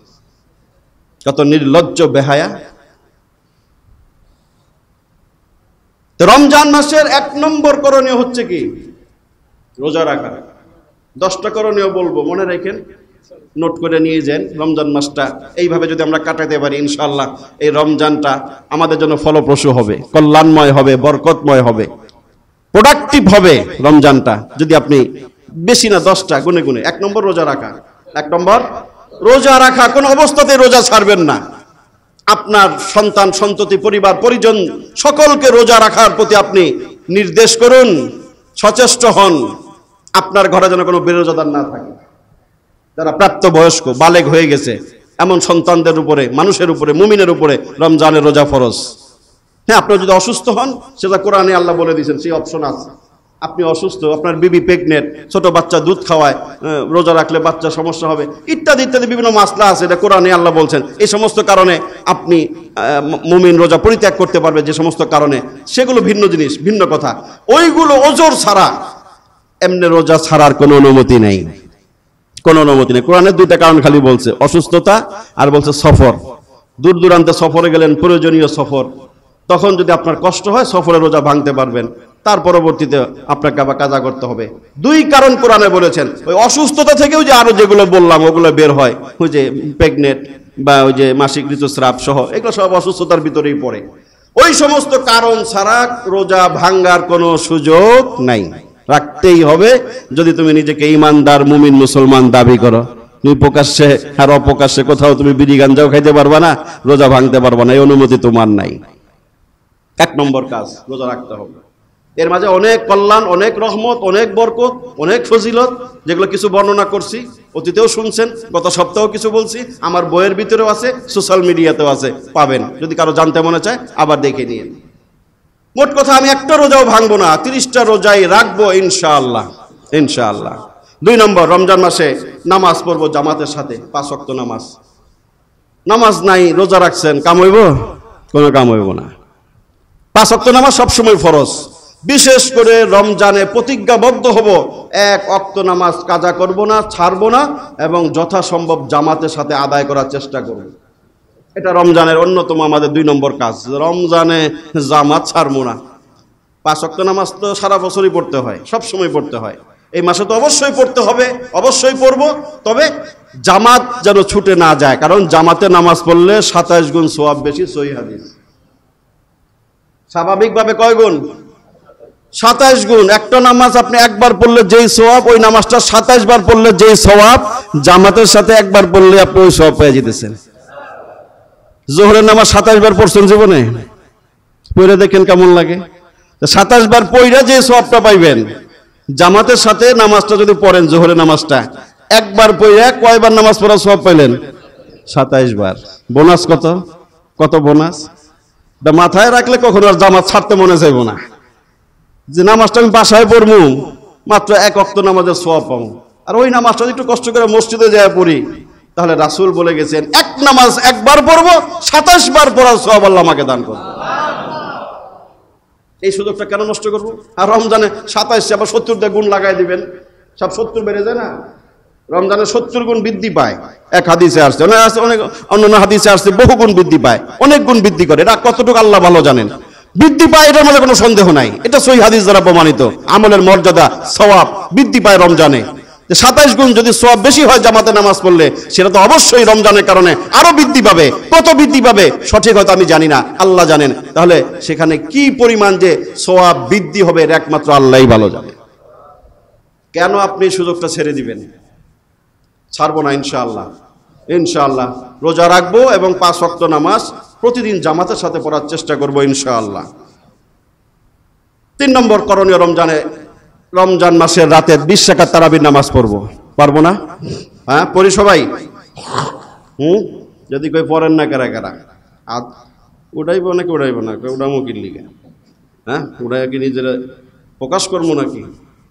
কত নির্লজ্জ, বেহায়া। রমজান মাসের 1 নম্বর করণীয় হচ্ছে কি? রোজা রাখা। 10টা করণীয় বলবো, মনে রাখেন, নোট করে নিয়ে যান। রমজান মাসটা এইভাবে যদি আমরা কাটাতে পারি, ইনশাআল্লাহ এই রমজানটা আমাদের জন্য ফলপ্রসূ হবে, কল্যাণময় হবে, বরকতময় হবে, প্রোডাক্টিভ হবে রমজানটা। যদি আপনি বেশি না 10টা গুনে গুনে। 1 নম্বর রোজা রাখা। 1 নম্বর রোজা রাখা, কোন অবস্থাতে রোজা ছাড়বেন না। আপনার সন্তান, সন্ততি, পরিবার, পরিজন সকলকে রোজা রাখার প্রতি আপনি নির্দেশ করুন, সচেষ্ট হন। আপনার ঘরে যেন কোনো বেরোজাদার না থাকে। যারা প্রাপ্তবয়স্ক, বালেগ হয়ে গেছে, এমন সন্তানদের উপরে, মানুষের উপরে, মুমিনের উপরে রমজানের রোজা ফরজ। হ্যাঁ, আপনার যদি অসুস্থ হন, সেটা কোরআনে আল্লাহ বলে দিয়েছেন, সেই অপশন আছে। আপনি অসুস্থ, আপনার বিবি প্রেগনেন্ট, ছোট বাচ্চা দুধ খাওয়ায়, রোজা রাখলে বাচ্চা সমস্যা হবে, ইত্যাদি ইত্যাদি বিভিন্ন মাসলা আছে, এটা কোরআনে আল্লাহ বলছেন। এই সমস্ত কারণে আপনি মুমিন রোজা পরিত্যাগ করতে পারবে, যে সমস্ত কারণে, সেগুলো ভিন্ন জিনিস, ভিন্ন কথা। ওইগুলো ওজর ছাড়া এমনি রোজা ছাড়ার কোনো অনুমতি নেই, কোনো অনুমতি নেই। কোরআনের 2টা কারণ খালি বলছে, অসুস্থতা আর বলছে সফর। দূর দূরান্তে সফরে গেলেন, প্রয়োজনীয় সফর, তখন যদি আপনার কষ্ট হয় সফরে রোজা ভাঙতে পারবেন, তার পরবর্তীতে আপনাকে আবার কাজা করতে হবে। 2 কারণ কোরআনে বলেছেন। ওই অসুস্থতা থেকেও যে আরো যেগুলো বললাম ওগুলো বের হয়, ওই যে প্রেগনেন্ট বা ওই যে মাসিক ঋতুস্রাব সহ, এগুলো সব অসুস্থতার ভিতরেই পড়ে। ওই সমস্ত কারণ ছাড়া রোজা ভাঙ্গার কোনো সুযোগ নাই, রাখতেই হবে। যদি তুমি নিজেকে ইমানদার মুমিন মুসলমান দাবি করো, তুমি প্রকাশ্যে আর অপ্রকাশ্যে কোথাও তুমি বিড়ি গাঞ্জাও খাইতে পারবা না, রোজা ভাঙতে পারবা না, এই অনুমতি তোমার নাই। 1 নম্বর কাজ রোজা রাখতে হবে। এর মাঝে অনেক কল্যাণ, অনেক রহমত, অনেক বরকত, অনেক ফজিলত, যেগুলো কিছু বর্ণনা করছি, অতীতেও শুনছেন, গত সপ্তাহেও কিছু বলছি, আমার বইয়ের ভিতরেও আছে, সোশ্যাল মিডিয়াতেও আছে, পাবেন। যদি কারো জানতে মনে চায় আবার দেখে নিয়ে। মোট কথা আমি একটা রোজাও ভাঙবো না, 30টা রোজাই রাখবো ইনশাআল্লাহ, ইনশাআল্লাহ। 2 নম্বর, রমজান মাসে নামাজ পড়বো জামাতের সাথে, 5 ওয়াক্ত নামাজ। নামাজ নাই, রোজা রাখছেন, কাম হইব? কোনো কাম হইব না। 5 ওয়াক্ত নামাজ সবসময় ফরজ। বিশেষ করে রমজানে প্রতিজ্ঞাবদ্ধ হব, 1 ওয়াক্ত নামাজ কাজা করব না, ছাড়বো না, এবং যথাসম্ভব জামাতের সাথে আদায় করার চেষ্টা করব। এটা রমজানের অন্যতম আমাদের 2 নম্বর কাজ। রমজানে জামাত ছাড়বো না। 5 ওয়াক্ত নামাজ তো সারা বছরই পড়তে হয়, সব সময় পড়তে হয়, এই মাসে তো অবশ্যই পড়তে হবে, অবশ্যই পড়ব। তবে জামাত যেন ছুটে না যায়, কারণ জামাতে নামাজ পড়লে 27 গুণ সওয়াব বেশি, সহিহ হাদিস। স্বাভাবিকভাবে কয় গুণ? 27 গুণ। একটা নামাজ আপনি একবার পড়লে যেই সওয়াব, ওই নামাজটা 27 বার পড়লে যেই সওয়াব, জামাতের সাথে একবার পড়লে আপনি ওই সওয়াব পেয়ে যেতেছেন। জোহরের নামাজ 27 বার পড়ছেন জীবনে, পড়ে দেখেন কেমন লাগে। 27 বার পড়ে যে সওয়াবটা পাইবেন, জামাতের সাথে নামাজটা যদি পড়েন, জোহরের নামাজটা একবার পড়ে কয়বার নামাজ পড়ার সওয়াব পাইলেন? 27 বার। বোনাস কত? কত বোনাস? এটা মাথায় রাখলে কখনো আর জামাত ছাড়তে মনে চাইব না, যে নামাজটা আমি বাসায় পড়বো, মাত্র 1 ওয়াক্ত নামাজের সওয়াব পাবো। আর ওই নামাজটা একটু কষ্ট করে মসজিদে যায় পড়ি, তাহলে রাসূল বলে গেছেন, এক নামাজ একবার পড়বো, 27 বার পড়ার সওয়াব আল্লাহ আমাকে দান করবে। এই সুযোগটা কেন নষ্ট করবো? আর রমজানে 27 আবার 70 গুণ লাগাই দিবেন, সব 70 বেড়ে যায় না? রমজানে 70 গুণ বৃদ্ধি পায়, এক হাদিসে আসছে, অনেক অন্যান্য হাদিসে আসছে বহু গুণ বৃদ্ধি পায়, অনেক গুণ বৃদ্ধি করে। এটা কতটুকু আল্লাহ ভালো জানেন। বৃদ্ধি পায়, এটার মধ্যে কোনো সন্দেহ নাই, এটা সহিহ হাদিস দ্বারা প্রমাণিত। আমলের মর্যাদা, সওয়াব বৃদ্ধি পায় রমজানে। 27 গুণ যদি সওয়াব বেশি হয় জামাতে নামাজ পড়লে, সেটা তো অবশ্যই রমজানের কারণে আরো বৃদ্ধি পাবে। কত বৃদ্ধি পাবে সঠিক হয়তো আমি জানি না, আল্লাহ জানেন। তাহলে সেখানে কি পরিমাণ যে সওয়াব বৃদ্ধি হবে এর একমাত্র আল্লাহই ভালো জানে। কেন আপনি সুযোগটা ছেড়ে দিবেন? ছাড়বো না ইনশাআল্লাহ, ইনশাআল্লাহ। রোজা রাখবো এবং 5 ওয়াক্ত নামাজ প্রতিদিন জামাতের সাথে পড়ার চেষ্টা করবো ইনশাআল্লাহ। 3 নম্বর করণীয়, রমজান মাসের রাতে 20 রাকাত তারাবির নামাজ পড়বো। পারবো না? হ্যাঁ, পড়ি সবাই। যদি কই পড়েন না কারা কারা, উড়াইব নাকি উড়াইব না? উড়ামো কি লিগে? হ্যাঁ, উড়াই কি নিজের প্রকাশ করবো নাকি?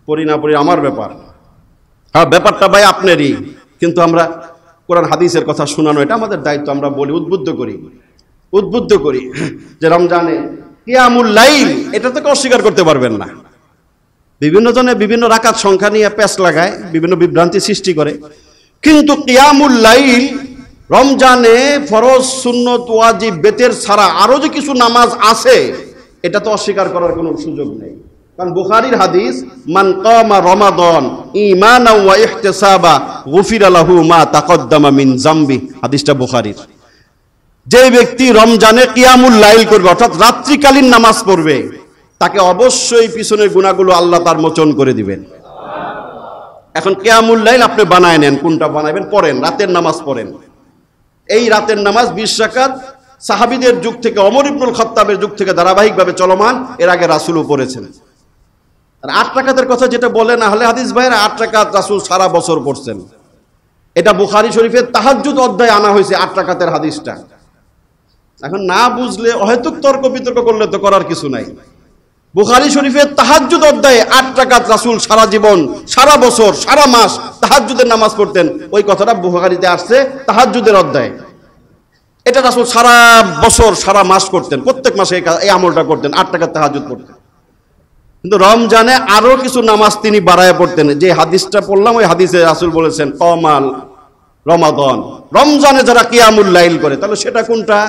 পড়ি না পড়ি আমার ব্যাপার। হ্যাঁ, ব্যাপারটা ভাই আপনারই, কিন্তু আমরা কোরআন হাদিসের কথা শোনানো এটা আমাদের দায়িত্ব। আমরা বলি, উদ্বুদ্ধ করি যে রমজানে কিয়ামুল লাইল, এটা তো অস্বীকার করতে পারবেন না। বিভিন্ন জনে বিভিন্ন রাকাত সংখ্যা নিয়ে প্যাচ লাগায়, বিভিন্ন বিভ্রান্তি সৃষ্টি করে, কিন্তু কিয়ামুল লাইল রমজানে ফরজ, সুন্নত, ওয়াজিব, বেতের ছাড়া আরো যে কিছু নামাজ আছে, এটা তো অস্বীকার করার কোনো সুযোগ নেই। কারণ বুখারীর হাদিস, মান কামা রমাদান ঈমানান ওয়া ইহতিসাবা গুফিরা লাহু মা তাকদ্দামা মিন যামবি। হাদিসটা বুখারীর। যে ব্যক্তি রমজানে কিয়ামুল লাইল করবে, অর্থাৎ রাত্রিকালীন নামাজ পড়বে, তাকে অবশ্যই পিছনের গুনাহগুলো আল্লাহ তার মোচন করে দিবেন। এখন কিয়ামুল লাইল আপনি বানায় নেন, কোনটা বানাবেন? পড়েন, রাতের নামাজ পড়েন। এই রাতের নামাজ 20 রাকাত সাহাবীদের যুগ থেকে, ওমর ইবনুল খাত্তাবের যুগ থেকে ধারাবাহিকভাবে চলমান। এর আগে রাসূলও পড়েছেন। আর 8 রাকাতের কথা যেটা বলেন আহলে হাদিস ভাইরা, 8 রাকাত রাসূল সারা বছর পড়ছেন। এটা বুখারী শরীফের তাহাজ্জুদ অধ্যায়ে আনা হয়েছে 8 রাকাতের হাদিসটা। এখন না বুঝলে অহেতুক তর্ক বিতর্ক করলে তো করার কিছু নাই। বুখারী শরীফের তাহাজ্জুদ অধ্যায়ে 8 রাকাত রাসূল সারা জীবন, সারা বছর, সারা মাস তাহাজ্জুদের নামাজ পড়তেন। ওই কথাটা বুখারীতে আসছে তাহাজ্জুদের অধ্যায়ে। এটা রাসূল সারা বছর, সারা মাস করতেন, প্রত্যেক মাসে এই আমলটা করতেন, 8 রাকাত তাহাজ্জুদ পড়তেন। কিন্তু রমজানে আরো কিছু নামাজ তিনি বাড়ায় পড়তেন। যে হাদিসটা পড়লাম, ওই হাদিসে রাসূল বলেছেন কমাল রমাদান, রমজানে যারা কিয়ামুল লাইল করে, তাহলে সেটা কোনটা?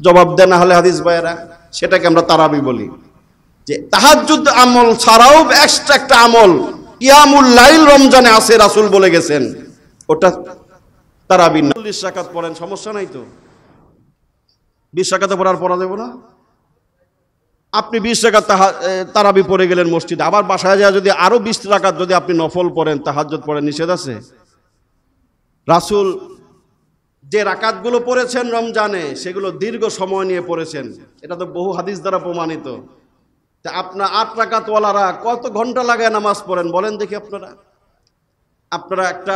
জবাব দেন আহলে হাদিস ভাইয়েরা। সেটাকে আমরা তারাবি বলি। যে তাহাজ্জুদ আমল ছাড়াও এক্সট্রা একটা আমল কিয়ামুল লাইল রমজানে আছে, রাসূল বলে গেছেন, ওটা তারাবি। 40 রাকাত পড়েন, সমস্যা নাই তো। 20 রাকাতে পড়া যাবে না? আপনি 20 রাকাত তারাবি পড়ে গেলেন মসজিদে, আবার বাসায় যায় যদি আরো 20 রাকাত যদি আপনি নফল পড়েন, তাহাজ্জুদ পড়েন, নিষেধ আছে? রাসূল যে রাকাতগুলো পড়েছেন রমজানে সেগুলো দীর্ঘ সময় নিয়ে পড়েছেন, এটা তো বহু হাদিস দ্বারা প্রমাণিত। তা আপনার 8 রাকাতওয়ালারা কত ঘন্টা লাগায় নামাজ পড়েন বলেন দেখি। আপনারা একটা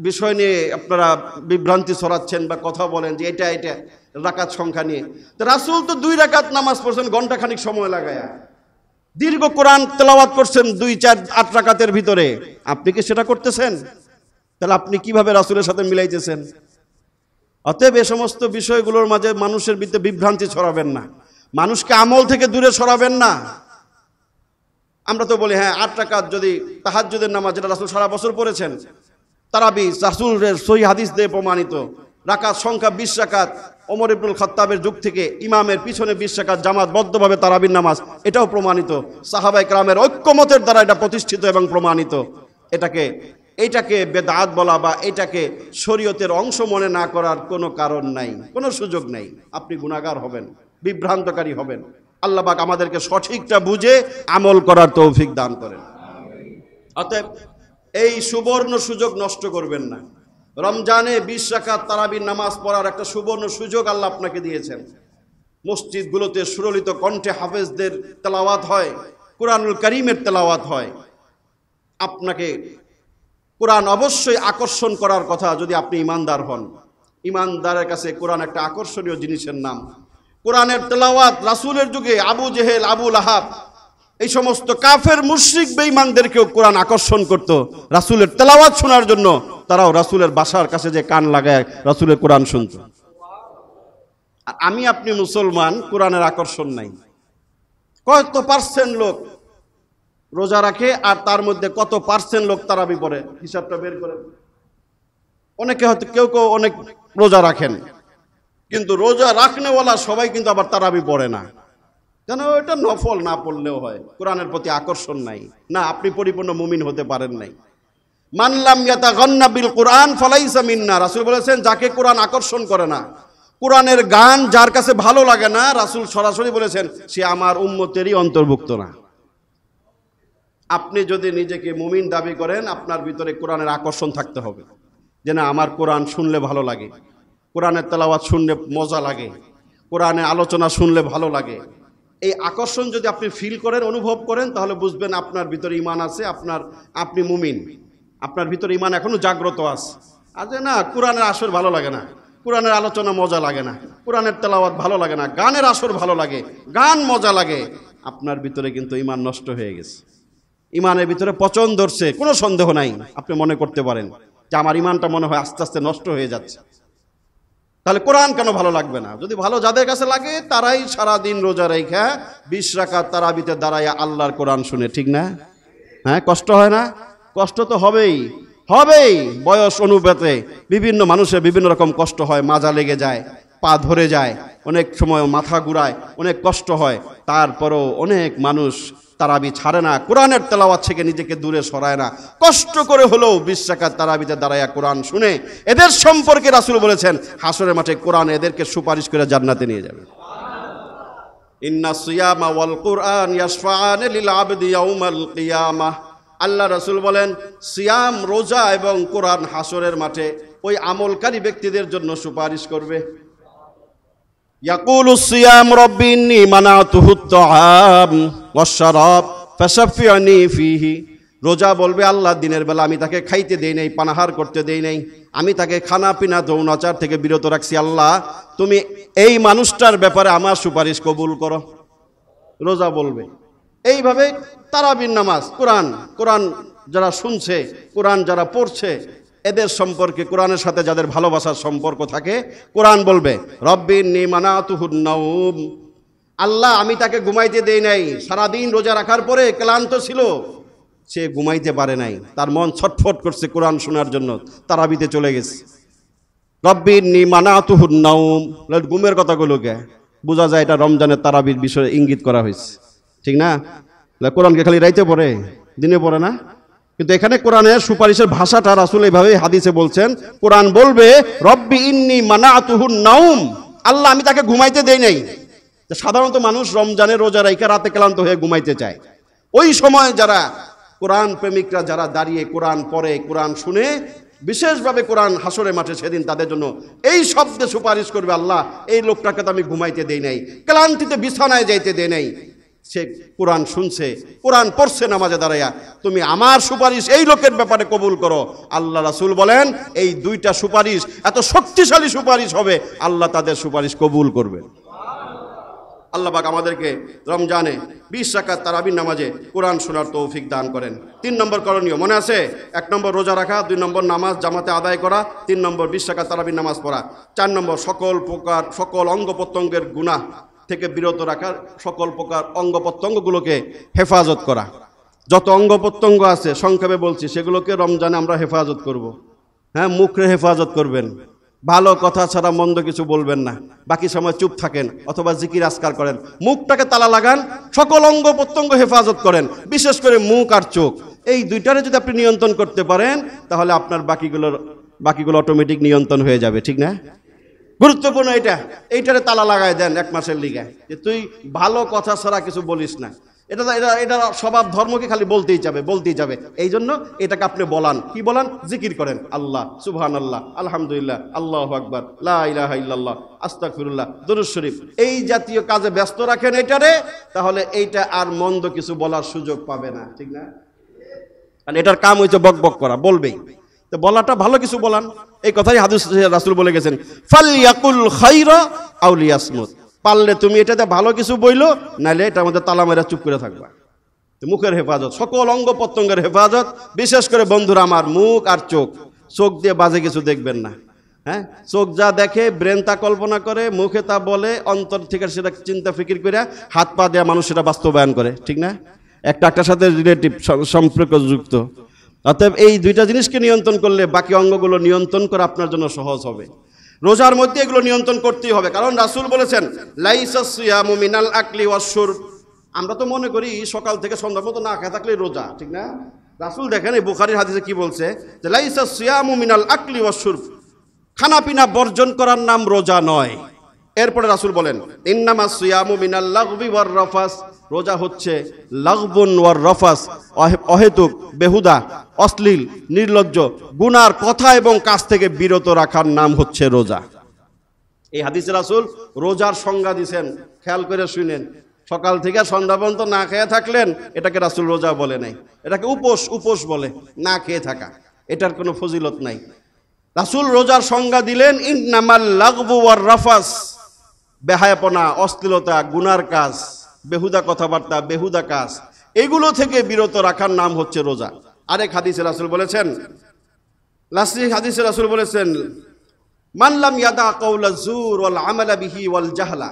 বিষয় নিয়ে আপনারা বিভ্রান্তি ছড়াচ্ছেন বা কথা বলেন যে এটা রাকাত সংখ্যা নিয়ে। তো রাসূল তো 2 রাকাত নামাজ পড়ছেন ঘন্টাখানিক সময় লাগায়া, দীর্ঘ কোরআন তেলাওয়াত করছেন 2, 4, 8 রাকাতের ভিতরে। আপনি কি সেটা করতেছেন? তাহলে আপনি কিভাবে রাসূলের সাথে মিলাইতেছেন? অতএব এ সমস্ত বিষয়গুলোর মাঝে মানুষের ভিতরে বিভ্রান্তি ছড়াবেন না, মানুষকে আমল থেকে দূরে সরাবেন না। আমরা তো বলি হ্যাঁ 8 রাকাত যদি তাহাজ্জুদের নামাজ, যেটা রাসূল সারা বছর পড়েছেন, তারাবি রাসূলের সহিহ হাদিস দিয়ে প্রমাণিত, রাকাত সংখ্যা 20 রাকাত, ওমর ইবনুল খাত্তাবের যুগ থেকে ইমামের পিছনে 20 রাকাত জামাতবদ্ধভাবে তারাবির নামাজ, এটাও প্রমাণিত। সাহাবায়ে কেরামের ঐক্যমতের দ্বারা এটা প্রতিষ্ঠিত এবং প্রমাণিত। এটাকে বেদাত বলা বা এটাকে শরীয়তের অংশ মনে না করার কোনো কারণ নাই, কোনো সুযোগ নাই। আপনি গুনাহগার হবেন, বিভ্রান্তকারী হবেন। আল্লাহ পাক আমাদেরকে সঠিকটা বুঝে আমল করার তৌফিক দান করেন। অতএব এই সুবর্ণ সুযোগ নষ্ট করবেন না। রমজানে 20 রাকাত তারাবির নামাজ পড়ার একটা সুবর্ণ সুযোগ আল্লাহ আপনাকে দিয়েছেন। মসজিদগুলোতে সুরলিত কণ্ঠে হাফেজদের তেলাওয়াত হয়, কুরআনুল কারীমের তেলাওয়াত হয়। আপনাকে কোরআন অবশ্যই আকর্ষণ করার কথা যদি আপনি ইমানদার হন। ইমানদারের কাছে কোরআন একটা আকর্ষণীয় জিনিসের নাম। কোরআনের তেলাওয়াত রাসূলের যুগে আবু জেহেল, আবু লাহাব, এই সমস্ত কাফের মুশরিক বেঈমানদেরকেও কোরআন আকর্ষণ করত রাসূলের তেলাওয়াত শোনার জন্য। তারাও রাসূলের বাসার কাছে যে কান লাগায় রাসূলের কোরআন শুনত। আর আমি আপনি মুসলমান, কোরআনের আকর্ষণ নাই। কত পার্সেন্ট লোক রোজা রাখে আর তার মধ্যে কত পার্সেন্ট লোক তারাবি পড়ে, হিসাবটা বের করেন। অনেকে হয়তো কেউ অনেক রোজা রাখেন, কিন্তু রোজা রাখনেওয়ালা সবাই কিন্তু আবার তারাবি পড়ে না। কেন? এটা নফল, না পড়লেও হয়। কোরআনের প্রতি আকর্ষণ নাই, না আপনি পরিপূর্ণ মুমিন হতে পারেন নাই। মান লাম ইয়াতাগান্না বিল কুরআন ফালাইসা মিন্না, রাসূল বলেছেন যাকে কোরআন আকর্ষণ করে না, কোরআনের গান যার কাছে ভালো লাগে না, রাসূল সরাসরি বলেছেন সে আমার উম্মতেরই অন্তর্ভুক্ত না। আপনি যদি নিজেকে মুমিন দাবি করেন, আপনার ভিতরে কোরআনের আকর্ষণ থাকতে হবে, যে না আমার কোরআন শুনলে ভালো লাগে, কোরআনের তেলাওয়াত শুনলে মজা লাগে, কোরআনের আলোচনা শুনলে ভালো লাগে। এই আকর্ষণ যদি আপনি ফিল করেন, অনুভব করেন, তাহলে বুঝবেন আপনার ভিতরে ঈমান আছে, আপনি মুমিন, আপনার ভিতরে ঈমান এখনো জাগ্রত আছে। আর যে না কোরআনের আসর ভালো লাগে না, কোরআনের আলোচনা মজা লাগে না, কোরআনের তেলাওয়াত ভালো লাগে না, গানের আসর ভালো লাগে, গান মজা লাগে, আপনার ভিতরে কিন্তু ঈমান নষ্ট হয়ে গেছে। ঈমানের ভিতরে পচন ধরছে, কোনো সন্দেহ নাই। আপনি মনে করতে পারেন যে আমার ঈমানটা মনে হয় আস্তে আস্তে নষ্ট হয়ে যাচ্ছে। তাহলে কোরআন কেন ভালো লাগবে না? যদি ভালো যাদের কাছে লাগে তারাই সারাদিন রোজা রেখা 20 রাকাত তারাবিতে দাঁড়ায় আল্লাহর কোরআন শুনে, ঠিক না? হ্যাঁ, কষ্ট হয় না? কষ্ট তো হবেই। বয়স অনুপাতে বিভিন্ন মানুষের বিভিন্ন রকম কষ্ট হয়, মাজা লেগে যায়, পা ধরে যায়, অনেক সময় মাথা ঘুরায়, অনেক কষ্ট হয়। তারপরও অনেক মানুষ তারাবি ছাড়ে না, কোরআনের তেলাওয়াত থেকে নিজেকে দূরে সরায় না, কষ্ট করে হলেও 20 রাকাত তারাবিতে দাঁড়ায়া কোরআন শুনে। এদের সম্পর্কে রাসূল বলেছেন হাসরের মাঠে কোরআন এদেরকে সুপারিশ করে জান্নাতে নিয়ে যাবে। ইন্না সিয়ামা ওয়াল কুরআন ইয়াশফাআন লিল আবদি ইয়াউমাল কিয়ামাহ। আল্লাহ রাসূল বলেন সিয়াম, রোজা এবং কোরআন হাসরের মাঠে ওই আমলকারী ব্যক্তিদের জন্য সুপারিশ করবে। ইয়াকুলু সিয়াম রব্বি ইন্নী মানাতুহুত তাআম ওয়াশ শারাব ফাশফি'নি ফীহি। রোজা বলবে আল্লাহ দিনের বেলা আমি তাকে খাইতে দেই নাই, পানাহার করতে দেই নাই, আমি তাকে খানা পিনা যৌনাচার থেকে বিরত রাখছি, আল্লাহ তুমি এই মানুষটার ব্যাপারে আমার সুপারিশ কবুল করো। রোজা বলবে এইভাবে। তারাবির নামাজ, কোরআন যারা শুনছে, কোরআন যারা পড়ছে, এদের সম্পর্কে কোরআনের সাথে যাদের ভালোবাসার সম্পর্ক থাকে, কোরআন বলবে রব্বি ইন্নী মানাতুহুন নাওম, আল্লাহ আমি তাকে ঘুমাইতে দেই নাই। সারাদিন রোজা রাখার পরে ক্লান্ত ছিল, সে ঘুমাইতে পারে নাই, তার মন ছটফট করছে কোরআন শোনার জন্য, তারাবিতে চলে গেছে। রব্বি ইন্নী মানাতুহুন নাওম, ঘুমের কথাগুলোকে বোঝা যায় এটা রমজানের তারাবির বিষয়ে ইঙ্গিত করা হয়েছে, ঠিক না? কোরআনকে খালি রাইতে পড়ে, দিনে পড়ে না। কিন্তু এখানে কোরআনের সুপারিশের ভাষাটা রাসূল এইভাবে হাদিসে বলছেন, কোরআন বলবে রব্বি ইন্নী মানাতুহুন নাওম, আল্লাহ আমি তাকে ঘুমাইতে দেই নাই। সাধারণত মানুষ রমজানে রোজা রাইখা রাতে ক্লান্ত হয়ে ঘুমাইতে চায়। ওই সময় যারা কোরআন প্রেমিকরা যারা দাঁড়িয়ে কোরআন পড়ে, কোরআন শুনে, বিশেষভাবে কোরআন হাসরের মাঠে সেদিন তাদের জন্য এই শব্দে সুপারিশ করবে, আল্লাহ এই লোকটাকে তো আমি ঘুমাইতে দেই নাই, ক্লান্তিতে বিছানায় যাইতে দেই নাই, সে কোরআন শুনছে, কোরআন পড়ছে নামাজে দাঁড়াইয়া, তুমি আমার সুপারিশ এই লোকের ব্যাপারে কবুল করো। আল্লাহ রাসূল বলেন এই দুইটা সুপারিশ এত শক্তিশালী সুপারিশ হবে, আল্লাহ তাদের সুপারিশ কবুল করবে। আল্লাহ পাক আমাদেরকে রমজানে 20 রাকাত তারাবির নামাজে কোরআন শোনার তৌফিক দান করেন। 3 নম্বর করণীয় মনে আছে? 1 নম্বর রোজা রাখা, 2 নম্বর নামাজ জামাতে আদায় করা, 3 নম্বর 20 রাকাত তারাবির নামাজ পড়া, 4 নম্বর সকল অঙ্গ প্রত্যঙ্গের গুনাহ থেকে বিরত রাখার, সকল প্রকার অঙ্গ প্রত্যঙ্গগুলোকে হেফাজত করা। যত অঙ্গ প্রত্যঙ্গ আছে সংক্ষেপে বলছি, সেগুলোকে রমজানে আমরা হেফাজত করব। হ্যাঁ, মুখে হেফাজত করবেন, ভালো কথা ছাড়া মন্দ কিছু বলবেন না, বাকি সময় চুপ থাকেন অথবা জিকির আজকার করেন, মুখটাকে তালা লাগান, সকল অঙ্গ প্রত্যঙ্গ হেফাজত করেন, বিশেষ করে মুখ আর চোখ, এই দুইটারে যদি আপনি নিয়ন্ত্রণ করতে পারেন তাহলে আপনার বাকিগুলো অটোমেটিক নিয়ন্ত্রণ হয়ে যাবে, ঠিক না? গুরুত্বপূর্ণ এইটারে তালা লাগাই দেন 1 মাসের লিগে, যে তুই ভালো কথা ছাড়া কিছু বলিস না। এটা স্বভাব ধর্মকে খালি বলতেই যাবে। এই জন্য এটাকে আপনি বলান, কি বলান? জিকির করেন, আল্লাহ, সুবহানাল্লাহ, আলহামদুলিল্লাহ, আল্লাহু আকবার, লা ইলাহা ইল্লাল্লাহ, আস্তাগফিরুল্লাহ, দরুদ শরীফ, এই জাতীয় কাজে ব্যস্ত রাখেন এটারে, তাহলে এইটা আর মন্দ কিছু বলার সুযোগ পাবে না, ঠিক না? কারণ এটার কাম হইছে বকবক করা, বলবেই তো, বলাটা ভালো কিছু বলান। এই কথাই হাদিস রাসূল বলে গেছেন, ফালইয়াকুল খায়রা আও লিয়াসমুত, পারলে তুমি এটাতে ভালো কিছু বইলো, নাইলে এটার মধ্যে তালা মেরা চুপ করে থাকবা। মুখের হেফাজত, সকল অঙ্গ প্রত্যঙ্গের হেফাজত, বিশেষ করে বন্ধুরা আমার মুখ আর চোখ দিয়ে বাজে কিছু দেখবেন না। হ্যাঁ, চোখ যা দেখে, ব্রেন তা কল্পনা করে, মুখে তা বলে, অন্তর থেকে সেটা চিন্তা ফিকির করে হাত পা দেওয়া মানুষ সেটা বাস্তবায়ন করে, ঠিক না? একটার সাথে রিলেটিভ সম্পর্কযুক্ত। অতএব এই দুইটা জিনিসকে নিয়ন্ত্রণ করলে বাকি অঙ্গগুলো নিয়ন্ত্রণ করা আপনার জন্য সহজ হবে। রোজার মধ্যে এগুলো নিয়ন্ত্রণ করতেই হবে, কারণ রাসূল বলেছেন লাইসা সিয়ামু মিনাল আকলি ওয়াশ শুরব। আমরা তো মনে করি সকাল থেকে সন্ধ্যা পর্যন্ত না খেয়ে থাকলে রোজা, ঠিক না? রাসূল দেখেন এই বুখারীর হাদিসে কি বলছে, যে লাইসা সিয়ামু মিনাল আকলি ওয়াশ শুরব, খানা পিনা বর্জন করার নাম রোজা নয়। এরপরে রাসূল বলেন ইন্নামাস সিয়ামু মিনাল লাগবি ওয়ার রাফাস, রোজা হচ্ছে লাগবুন ওয়ার রাফাস, অহেতুক, বেহুদা, অশ্লীল, নির্লজ্জ, গুনার কথা এবং কাজ থেকে বিরত রাখার নাম হচ্ছে রোজা। এই হাদিসে রাসূল রোজার সংজ্ঞা দিয়েছেন, খেয়াল করে শুনেন। সকাল থেকে সন্ধ্যা পর্যন্ত না খেয়ে থাকলেন, এটাকে রাসূল রোজা বলে নাই, এটাকে উপোস বলে, না খেয়ে থাকা, এটার কোনো ফজিলত নাই। রাসূল রোজার সংজ্ঞা দিলেন ইন্নামাল লাগবু ওয়ার রাফাস, বেহায়াপনা, অশ্লীলতা, গুনার কাজ, বেহুদা কথাবার্তা, বেহুদা কাজ, এগুলো থেকে বিরত রাখার নাম হচ্ছে রোজা। আরেক হাদিসে রাসূল বলেছেন মান লাম ইয়াদা কাওলা যুর ওয়াল আমালা বিহি ওয়াল জাহলা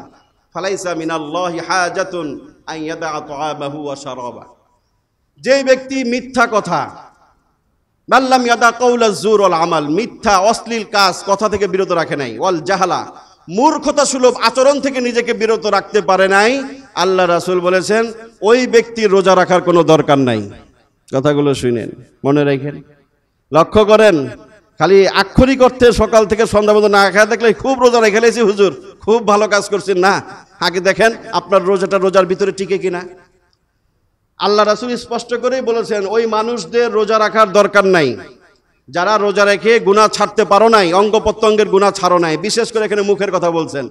ফালাইসা মিনাল্লাহি হাজাতুন আন ইয়াদা তাআমাহু ওয়া শারাবা। যে ব্যক্তি মিথ্যা কথা, মান লাম ইয়াদা কাওলা যুর ওয়াল আমাল, মিথ্যা অশ্লীল কাজ কথা থেকে বিরত রাখে নাই, ওয়াল জাহলা, মূর্খতা সুলভ আচরণ থেকে নিজেকে বিরত রাখতে পারে নাই, আল্লাহ রাসূল বলেছেন ওই ব্যক্তির রোজা রাখার কোনো দরকার নাই। কথাগুলো শুনেন, মনে রাখেন, লক্ষ্য করেন। খালি আক্ষরিক অর্থে সকাল থেকে সন্ধ্যা পর্যন্ত না খেয়ে দেখলে খুব রোজা রেখে লেছি হুজুর, খুব ভালো কাজ করছেন, না, আগে দেখেন আপনার রোজার ভিতরে টিকে কিনা। আল্লাহ রাসূল স্পষ্ট করেই বলেছেন ওই মানুষদের রোজা রাখার দরকার নাই যারা রোজা রেখে গুনাহ ছাড়তে পারো নাই, অঙ্গ প্রত্যঙ্গের গুনাহ ছাড়ো নাই। বিশেষ করে এখানে মুখের কথা বলছেন,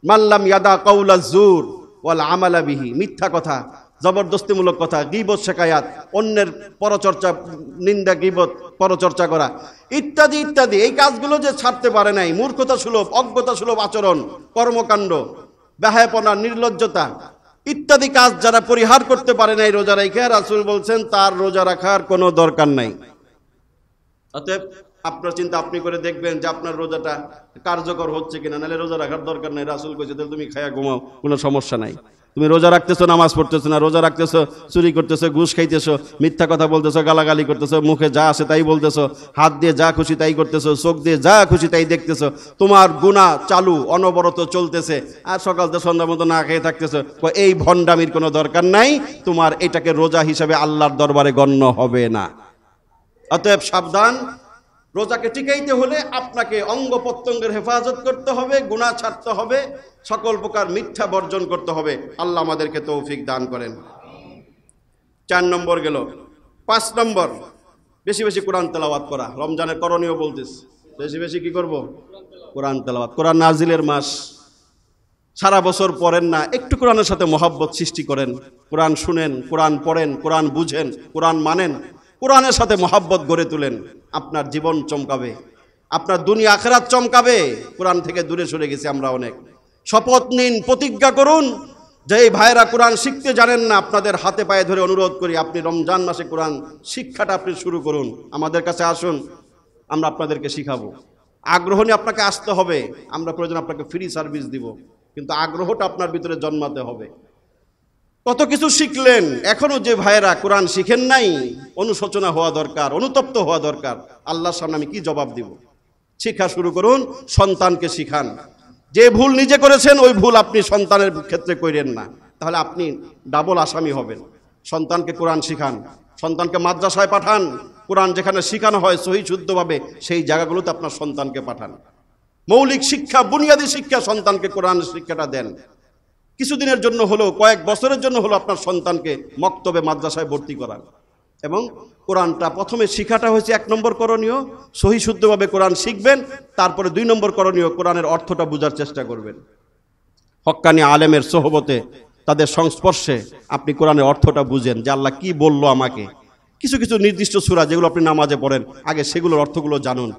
মাল্লাম ইয়াদা কাউলা যুর ওয়াল আমালা বিহি, মিথ্যা কথা, জবরদস্তিমূলক কথা, গীবত শেখায়াত, অন্যের পরচর্চা, নিন্দা, গীবত, পরচর্চা করা, ইত্যাদি ইত্যাদি, এই কাজগুলো যে ছাড়তে পারে নাই, মূর্খতা সুলভ, অজ্ঞতা সুলভ আচরণ, কর্মকাণ্ড, বেহায়াপনা, নির্লজ্জতা ইত্যাদি কাজ যারা পরিহার করতে পারে নাই রোজা রেখে, রাসূল বলছেন তার রোজা রাখার কোনো দরকার নাই। অতএব আপনার চিন্তা আপনি করে দেখবেন যে আপনার রোজাটা কার্যকর হচ্ছে কিনা, নাহলে রোজা রাখার দরকার নাই। রাসূল কইছে তাহলে তুমি খায়া ঘুমাও, কোনো সমস্যা নাই। তুমি রোজা রাখতেছো, নামাজ পড়তেছো না, রোজা রাখতেছো, চুরি করতেছো, ঘুষ খাইতেছো, মিথ্যা কথা বলতেছো, গালাগালি করতেছো, মুখে যা আসে তাই বলতেছো, হাত দিয়ে যা খুশি তাই করতেছো, চোখ দিয়ে যা খুশি তাই দেখতেছো, তোমার গুনাহ চালু অনবরত চলতেছে, আর সকাল থেকে সন্ধ্যা মতো না খেয়ে থাকতেছো। এই ভণ্ডামির কোনো দরকার নাই, তোমার এটাকে রোজা হিসাবে আল্লাহর দরবারে গণ্য হবে না। অতএব সাবধান, রোজাকে টিকাইতে হলে আপনাকে অঙ্গ প্রত্যঙ্গের হেফাজত করতে হবে, গুনাহ ছাড়তে হবে, সকল প্রকার মিথ্যা বর্জন করতে হবে। আল্লাহ আমাদেরকে তৌফিক দান করেন। 4 নম্বর গেল। 5 নম্বর, বেশি বেশি কোরআন তেলাওয়াত করা। রমজানের করণীয় বলতেছি, বেশি বেশি কি করব? কোরআন তেলাওয়াত। কোরআন নাজিলের মাস, সারা বছর পড়েন না, একটু কোরআনের সাথে মহব্বত সৃষ্টি করেন, কোরআন শুনেন, কোরআন পড়েন, কোরআন বুঝেন, কোরআন মানেন, কোরআনের সাথে মহব্বত গড়ে তুলেন। আপনার জীবন চমকাবে, আপনার দুনিয়া আখিরাত চমকাবে। কোরআন থেকে দূরে সরে গেছি আমরা অনেক। শপথ নিন, প্রতিজ্ঞা করুন যে এই ভাইরা কোরআন শিখতে জানেন না, আপনাদের হাতে পায়ে ধরে অনুরোধ করি আপনি রমজান মাসে কোরআন শিক্ষাটা আপনি শুরু করুন। আমাদের কাছে আসুন, আমরা আপনাদেরকে শিখাবো। আগ্রহ নিয়ে আপনাকে আসতে হবে, আমরা প্রয়োজন আপনাকে ফ্রি সার্ভিস দিব, কিন্তু আগ্রহটা আপনার ভিতরে জন্মাতে হবে। কত কিছু শিখলেন, এখনো যে ভাইয়েরা কোরআন শিখেন নাই, অনুশোচনা হওয়া দরকার, অনুতপ্ত হওয়া দরকার। আল্লাহর সামনে আমি কি জবাব দিব? শিক্ষা শুরু করুন, সন্তানকে শিখান। যে ভুল নিজে করেছেন ওই ভুল আপনি সন্তানের ক্ষেত্রে করেন না, তাহলে আপনি ডাবল আসামি হবেন। সন্তানকে কোরআন শিখান, সন্তানকে মাদ্রাসায় পাঠান, কোরআন যেখানে শিখানো হয় সহি শুদ্ধভাবে সেই জায়গাগুলোতে আপনার সন্তানকে পাঠান। মৌলিক শিক্ষা, বুনিয়াদী শিক্ষা সন্তানকে কোরআন শিক্ষাটা দেন। কিছুদিনের জন্য হলেও, কয়েক বছরের জন্য হলো আপনার সন্তানকে মক্তবে মাদ্রাসায় ভর্তি করান। এবং কোরআনটা প্রথমে শিখাটা হয়েছে 1 নম্বর করণীয়, সহি শুদ্ধভাবে কোরআন শিখবেন। তারপরে 2 নম্বর করণীয়, কোরআনের অর্থটা বোঝার চেষ্টা করবেন। হক্কানি আলেমের সোহবতে, তাদের সংস্পর্শে আপনি কোরআনের অর্থটা বুঝেন যে আল্লাহ কি বললো আমাকে। কিছু কিছু নির্দিষ্ট সূরা যেগুলো আপনি নামাজে পড়েন, আগে সেগুলোর অর্থগুলো জানুন,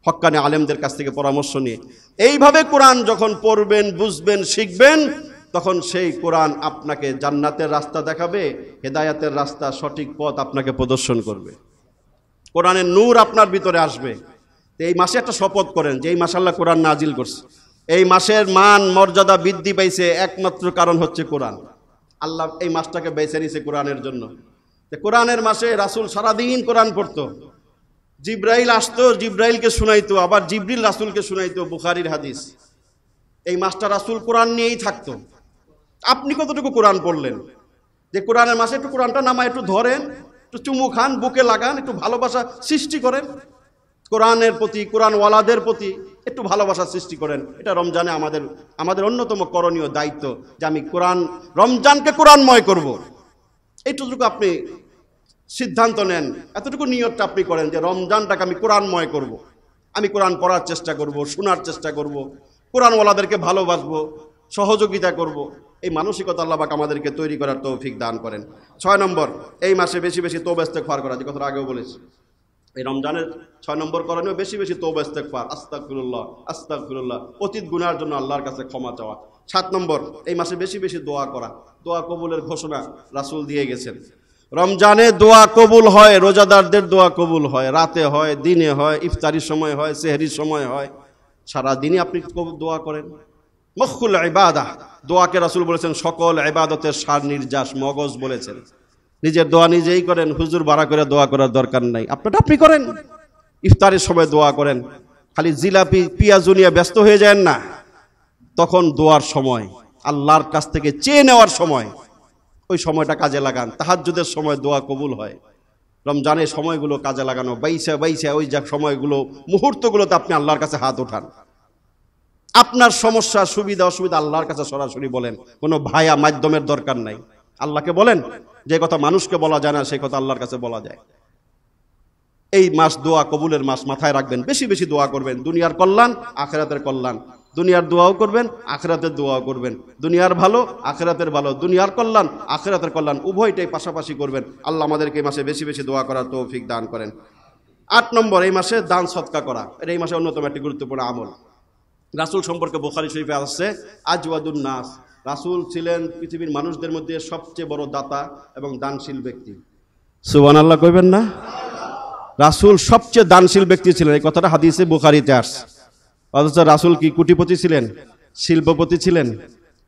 হক্কানি আলেমদের কাছ থেকে পরামর্শ নিয়ে। এইভাবে কোরআন যখন পড়বেন, বুঝবেন, শিখবেন, তখন সেই কোরআন আপনাকে জান্নাতের রাস্তা দেখাবে, হেদায়াতের রাস্তা, সঠিক পথ আপনাকে প্রদর্শন করবে। কোরআনের নূর আপনার ভিতরে আসবে। এই মাসে একটা শপথ করেন যে এই মাসে আল্লাহ কোরআন নাজিল করছে। এই মাসের মান মর্যাদা বৃদ্ধি পাইছে একমাত্র কারণ হচ্ছে কোরআন। আল্লাহ এই মাসটাকে বেছে নিয়েছে কোরআনের জন্য। কোরআনের মাসে রাসূল সারাদিন কোরআন পড়তো। জিব্রাইল আসতো, জিব্রাইলকে শুনাইতো, আবার জিবরিল রাসূলকে শুনাইতো। বুখারীর হাদিস। এই মাসটা রাসূল কোরআন নিয়েই থাকতো। আপনি কতটুকু কোরআন পড়লেন? যে কোরআনের মাসে একটু কোরআনটা নামায় একটু ধরেন, একটু চুমু খান, বুকে লাগান, একটু ভালোবাসা সৃষ্টি করেন কোরআনের প্রতি, কোরআনওয়ালাদের প্রতি একটু ভালোবাসা সৃষ্টি করেন। এটা রমজানে আমাদের অন্যতম করণীয় দায়িত্ব যে আমি রমজানকে কোরআনময় করব। এইটুকু আপনি সিদ্ধান্ত নেন, এতটুকু নিয়তটা আপনি করেন যে রমজানটাকে আমি কোরআনময় করব। আমি কোরআন পড়ার চেষ্টা করব, শোনার চেষ্টা করব, কোরআনওয়ালাদেরকে ভালোবাসবো, সহযোগিতা করব। এই মানসিকতা আল্লাহ পাক আমাদেরকে তৈরি করার তৌফিক দান করেন। 6 নম্বর, এই মাসে বেশি বেশি তওবা ইস্তেগফার করা, যে কথাটা আগেও বলেছি। এই রমজানের 6 নম্বর করণীয় বেশি বেশি তওবা ইস্তেগফার, আস্তাগফিরুল্লাহ আস্তাগফিরুল্লাহ, অতীত গুনাহের জন্য আল্লাহর কাছে ক্ষমা চাওয়া। 7 নম্বর, এই মাসে বেশি বেশি দোয়া করা। দোয়া কবুলের ঘোষণা রাসূল দিয়ে গেছেন। রমজানে দোয়া কবুল হয়, রোজাদারদের দোয়া কবুল হয়, রাতে হয়, দিনে হয়, ইফতারির সময় হয়, সেহরির সময় হয়, সারা দিনই আপনি দোয়া করেন। মুখুল ইবাদাহ, দোয়াকে রাসূল বলেছেন সকল ইবাদতের সার নির্যাস, মগজ বলেছেন। নিজের দোয়া নিজেই করেন, হুজুর ভাড়া করে দোয়া করার দরকার নাই, আপনারটা আপনি করেন। ইফতারের সময় দোয়া করেন, খালি জিলাপি পিয়াজু নিয়ে ব্যস্ত হয়ে যায় না, তখন দোয়ার সময়, আল্লাহর কাছ থেকে চেয়ে নেওয়ার সময়, ওই সময়টা কাজে লাগান। তাহাজ্জুদের সময় দোয়া কবুল হয়। রমজানের সময়গুলো কাজে লাগানো, বাইসা বাইসা ওই যা সময়গুলো, মুহূর্তগুলোতে আপনি আল্লাহর কাছে হাত ওঠান। আপনার সমস্যা, সুবিধা অসুবিধা আল্লাহর কাছে সরাসরি বলেন, কোনো ভায়া মাধ্যমের দরকার নাই। আল্লাহকে বলেন, যে কথা মানুষকে বলা যায় না সেই কথা আল্লাহর কাছে বলা যায়। এই মাস দোয়া কবুলের মাস, মাথায় রাখবেন। বেশি বেশি দোয়া করবেন, দুনিয়ার কল্যাণ, আখিরাতের কল্যাণ। দুনিয়ার দোয়াও করবেন, আখিরাতের দোয়াও করবেন। দুনিয়ার ভালো, আখিরাতের ভালো, দুনিয়ার কল্যাণ, আখিরাতের কল্যাণ, উভয়টাই পাশাপাশি করবেন। আল্লাহ আমাদেরকে এই মাসে বেশি বেশি দোয়া করার তৌফিক দান করেন। 8 নম্বর, এই মাসে দান সদকা করা। এটা এই মাসে অন্যতম একটি গুরুত্বপূর্ণ আমল। রাসূল সম্পর্কে বুখারী শরীফে আসছে, আজওয়াদুন নাস, রাসূল ছিলেন পৃথিবীর মানুষদের মধ্যে সবচেয়ে বড় দাতা এবং দানশীল ব্যক্তি। সুবহানাল্লাহ কইবেন না? রাসূল সবচেয়ে দানশীল ব্যক্তি ছিলেন, এই কথাটা হাদিসে বুখারীতে আসছে। অথচ রাসূল কি কোটিপতি ছিলেন? শিল্পপতি ছিলেন?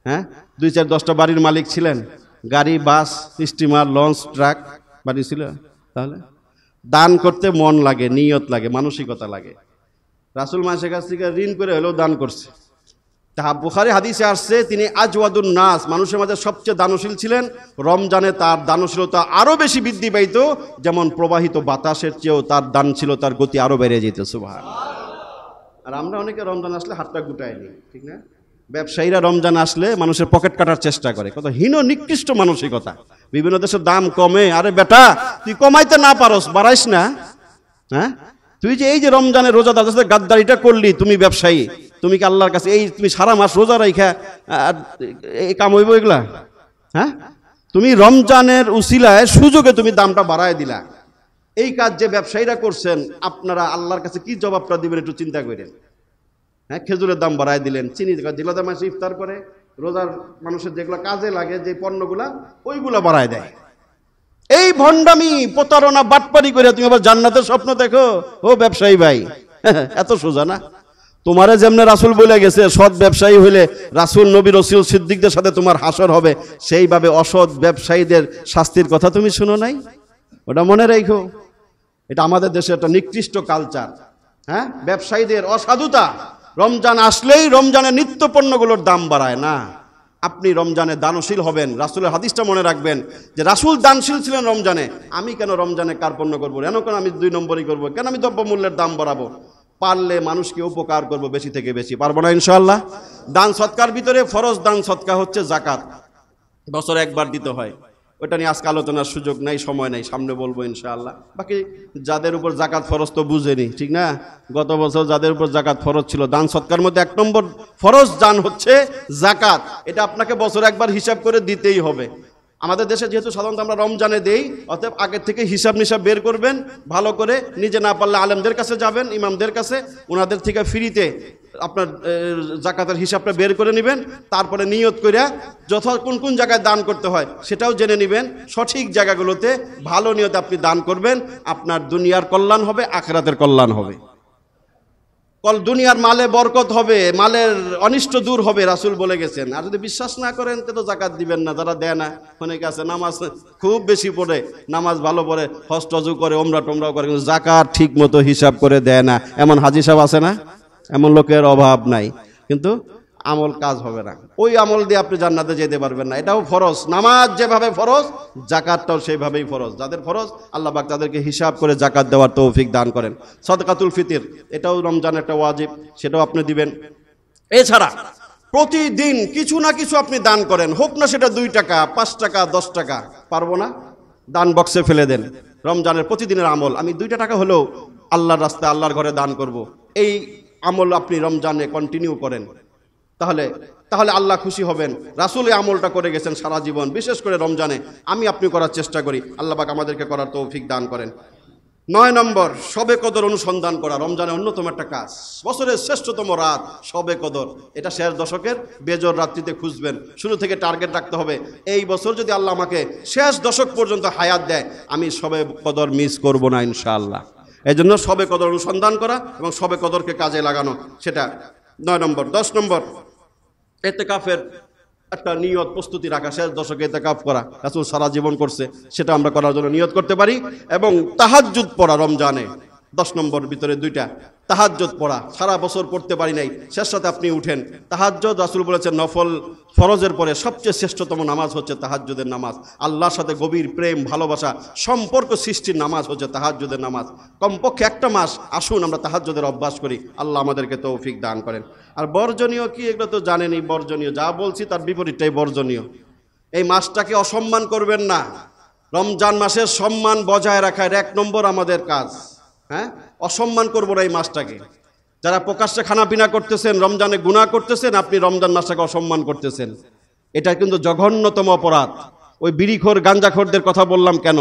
হ্যাঁ, 2-4-10টা বাড়ির মালিক ছিলেন? গাড়ি, বাস, স্টিমার, লঞ্চ, ট্রাক বাড়ি ছিল? তাহলে দান করতে মন লাগে, নিয়ত লাগে, মানসিকতা লাগে। রাসূল মানুষের কাছ থেকে ঋণ করে হলেও দান করছে। তা বুখারী হাদিসে আসছে তিনি আজওয়াদুন নাস, মানুষের মাঝে সবচেয়ে দানশীল ছিলেন। রমজানে তার দানশীলতা আরো বেশি বৃদ্ধি পাইত, যেমন প্রবাহিত বাতাসের চেয়েও তার দানশীলতার গতি আরো বেড়ে যেত। সুবহানাল্লাহ। আর আমরা অনেকে রমজান আসলে হাতটা গুটাই নিই, ঠিক না? ব্যবসায়ীরা রমজান আসলে মানুষের পকেট কাটার চেষ্টা করে, কত হীন নিকৃষ্ট মানসিকতা। বিভিন্ন দেশের দাম কমে, আরে বেটা তুই কমাইতে না পারস, বাড়াইস না। হ্যাঁ, তুই যে এই যে রমজানের রোজাদার সাথে গাদ্দারিটা করলি, তুমি ব্যবসায়ী, তুমি কি আল্লাহর কাছে এই তুমি সারা মাস রোজা রাইখা এই কাম হইব এগুলা? হ্যাঁ, তুমি রমজানের উসিলায় সুযোগে তুমি দামটা বাড়ায় দিলা। এই কাজ যে ব্যবসায়ীরা করছেন, আপনারা আল্লাহর কাছে কি জবাবটা দিবেন একটু চিন্তা করেন। হ্যাঁ, খেজুরের দাম বাড়ায় দিলেন, চিনি যেগুলো দাম মাসে ইফতার করে, রোজার মানুষের যেগুলো কাজে লাগে যে পণ্যগুলা, ওইগুলা বাড়ায় দেয়। এই ভণ্ডামি প্রতারণা বাটপারি করে তুমি আবার জান্নাতের স্বপ্ন দেখো? ও ব্যবসায়ী ভাই, এত সোজা না। তোমারে যেমনে রাসূল বলে গেছে সৎ ব্যবসায়ী হইলে রাসূল, নবী, রাসূল, সিদ্দিকদের সাথে তোমার হাসর হবে, সেইভাবে অসৎ ব্যবসায়ীদের শাস্তির কথা তুমি শুনো নাই? ওটা মনে রাখো। এটা আমাদের দেশে একটা নিকৃষ্ট কালচার। হ্যাঁ, ব্যবসায়ীদের অসাধুতা। রমজান আসলেই রমজানের নিত্য পণ্যগুলোর দাম বাড়ায় না। আপনি রমজানে দানশীল হবেন। রাসূলের হাদিসটা মনে রাখবেন যে রাসূল দানশীল ছিলেন রমজানে। আমি কেন রমজানে কার্পণ্য করবো? কেন আমি 2 নম্বরই করবো? কেন আমি দ্রব্যমূল্যের দাম বাড়াবো? পারলে মানুষকে উপকার করবো বেশি থেকে বেশি, পারবো না ইনশাআল্লাহ? দান সৎকার ভিতরে ফরজ দান সৎকা হচ্ছে জাকাত, বছরে একবার দিতে হয়। ওটা নিয়ে আজকে আলোচনার সুযোগ নাই, সময় নাই, সামনে বলবো ইনশাআল্লাহ। বাকি যাদের উপর জাকাত ফরজ তো বুঝেনি, ঠিক না? গত বছর যাদের উপর জাকাত ফরজ ছিল, দান সৎকার মধ্যে 1 নম্বর ফরজ দান হচ্ছে জাকাত। এটা আপনাকে বছরে একবার হিসাব করে দিতেই হবে। আমাদের দেশে যেহেতু সাধারণত আমরা রমজানে দেই, অতএব আগের থেকে হিসাব নিসাব বের করবেন ভালো করে। নিজে না পারলে আলেমদের কাছে যাবেন, ইমামদের কাছে, ওনাদের থেকে ফ্রিতে আপনার জাকাতের হিসাবটা বের করে নেবেন। তারপরে নিয়ত করে কোন কোন জায়গায় দান করতে হয় সেটাও জেনে নেবেন। সঠিক জায়গাগুলোতে ভালো নিয়তে আপনি দান করবেন, আপনার দুনিয়ার কল্যাণ হবে, আখিরাতের কল্যাণ হবে। দুনিয়ার মালে বরকত হবে, মালের অনিষ্ট দূর হবে, রাসূল বলে গেছেন। আর যদি বিশ্বাস না করেন তো জাকাত দিবেন না। যারা দেয় না, অনেকে আছে নামাজ খুব বেশি পড়ে, নামাজ ভালো পড়ে, হজ টজু করে, ওমরা টোমরাও করে, কিন্তু জাকাত ঠিক মতো হিসাব করে দেয় না। এমন হাজী সাহেব আছে না? এমন লোকের অভাব নাই, কিন্তু আমল কাজ হবে না। ওই আমল দিয়ে আপনি জান্নাতে যেতে পারবেন না। এটাও ফরজ, নামাজ যেভাবে ফরজ, জাকাতটাও সেইভাবেই ফরজ। যাদের ফরজ, আল্লাহ পাক তাদেরকে হিসাব করে জাকাত দেওয়ার তৌফিক দান করেন। সদকাতুল ফিতর, এটাও রমজান একটা ওয়াজিব, সেটাও আপনি দিবেন। এছাড়া প্রতিদিন কিছু না কিছু আপনি দান করেন, হোক না সেটা 2 টাকা, 5 টাকা, 10 টাকা, পারবো না, দান বক্সে ফেলে দেন। রমজানের প্রতিদিনের আমল, আমি 2 টাকা হলেও আল্লাহর রাস্তায়, আল্লাহর ঘরে দান করব। এই আমল আপনি রমজানে কন্টিনিউ করেন, তাহলে আল্লাহ খুশি হবেন। রাসূল এই আমলটা করে গেছেন সারা জীবন, বিশেষ করে রমজানে আমি আপনি করার চেষ্টা করি। আল্লাহ পাক আমাদেরকে করার তৌফিক দান করেন। 9 নম্বর, শবে কদর অনুসন্ধান করা। রমজানের অন্যতম একটা কাজ, বছরের শ্রেষ্ঠতম রাত শবে কদর। এটা শেষ দশকের বেজর রাত্রিতে খুঁজবেন। শুরু থেকে টার্গেট রাখতে হবে, এই বছর যদি আল্লাহ আমাকে শেষ দশক পর্যন্ত হায়াত দেয়, আমি শবে কদর মিস করব না ইনশাআল্লাহ। এই জন্য শবে কদর অনুসন্ধান করা এবং শবে কদরকে কাজে লাগানো, সেটা 9 নম্বর। 10 নম্বর, ইতিকাফের একটা নিয়ত প্রস্তুতি রাখা। শেষ দশকে ইতিকাফ করা রাসূল সারা জীবন করছে, সেটা আমরা করার জন্য নিয়ত করতে পারি। এবং তাহাজ্জুদ পড়া রমজানে, 10 নম্বর ভিতরে 2টা তাহাজ্জুদ পড়া। সারা বছর পড়তে পারি নাই, শেষ রাতে আপনি উঠেন। তাহাজ্জুদ, রাসূল বলেছেন নফল ফরজের পরে সবচেয়ে শ্রেষ্ঠতম নামাজ হচ্ছে তাহাজ্জুদের নামাজ। আল্লাহর সাথে গভীর প্রেম, ভালোবাসা, সম্পর্ক সৃষ্টির নামাজ হচ্ছে তাহাজ্জুদের নামাজ। কমপক্ষে 1টা মাস আসুন আমরা তাহাজ্জুদের অভ্যাস করি। আল্লাহ আমাদেরকে তৌফিক দান করেন। আর বর্জনীয় কি, এগুলো তো জানেনই। বর্জনীয় যা বলছি তার বিপরীতটাই বর্জনীয়। এই মাসটাকে অসম্মান করবেন না। রমজান মাসের সম্মান বজায় রাখার 1 নম্বর আমাদের কাজ। হ্যাঁ, অসম্মান করবো না এই মাসটাকে। যারা প্রকাশ্যে খানাপিনা করতেছেন, রমজানে গুনাহ করতেছেন, আপনি রমজান মাসটাকে অসম্মান করতেছেন। এটা কিন্তু জঘন্যতম অপরাধ। ওই বিড়িখোর, গাঞ্জাখোরদের কথা বললাম কেন?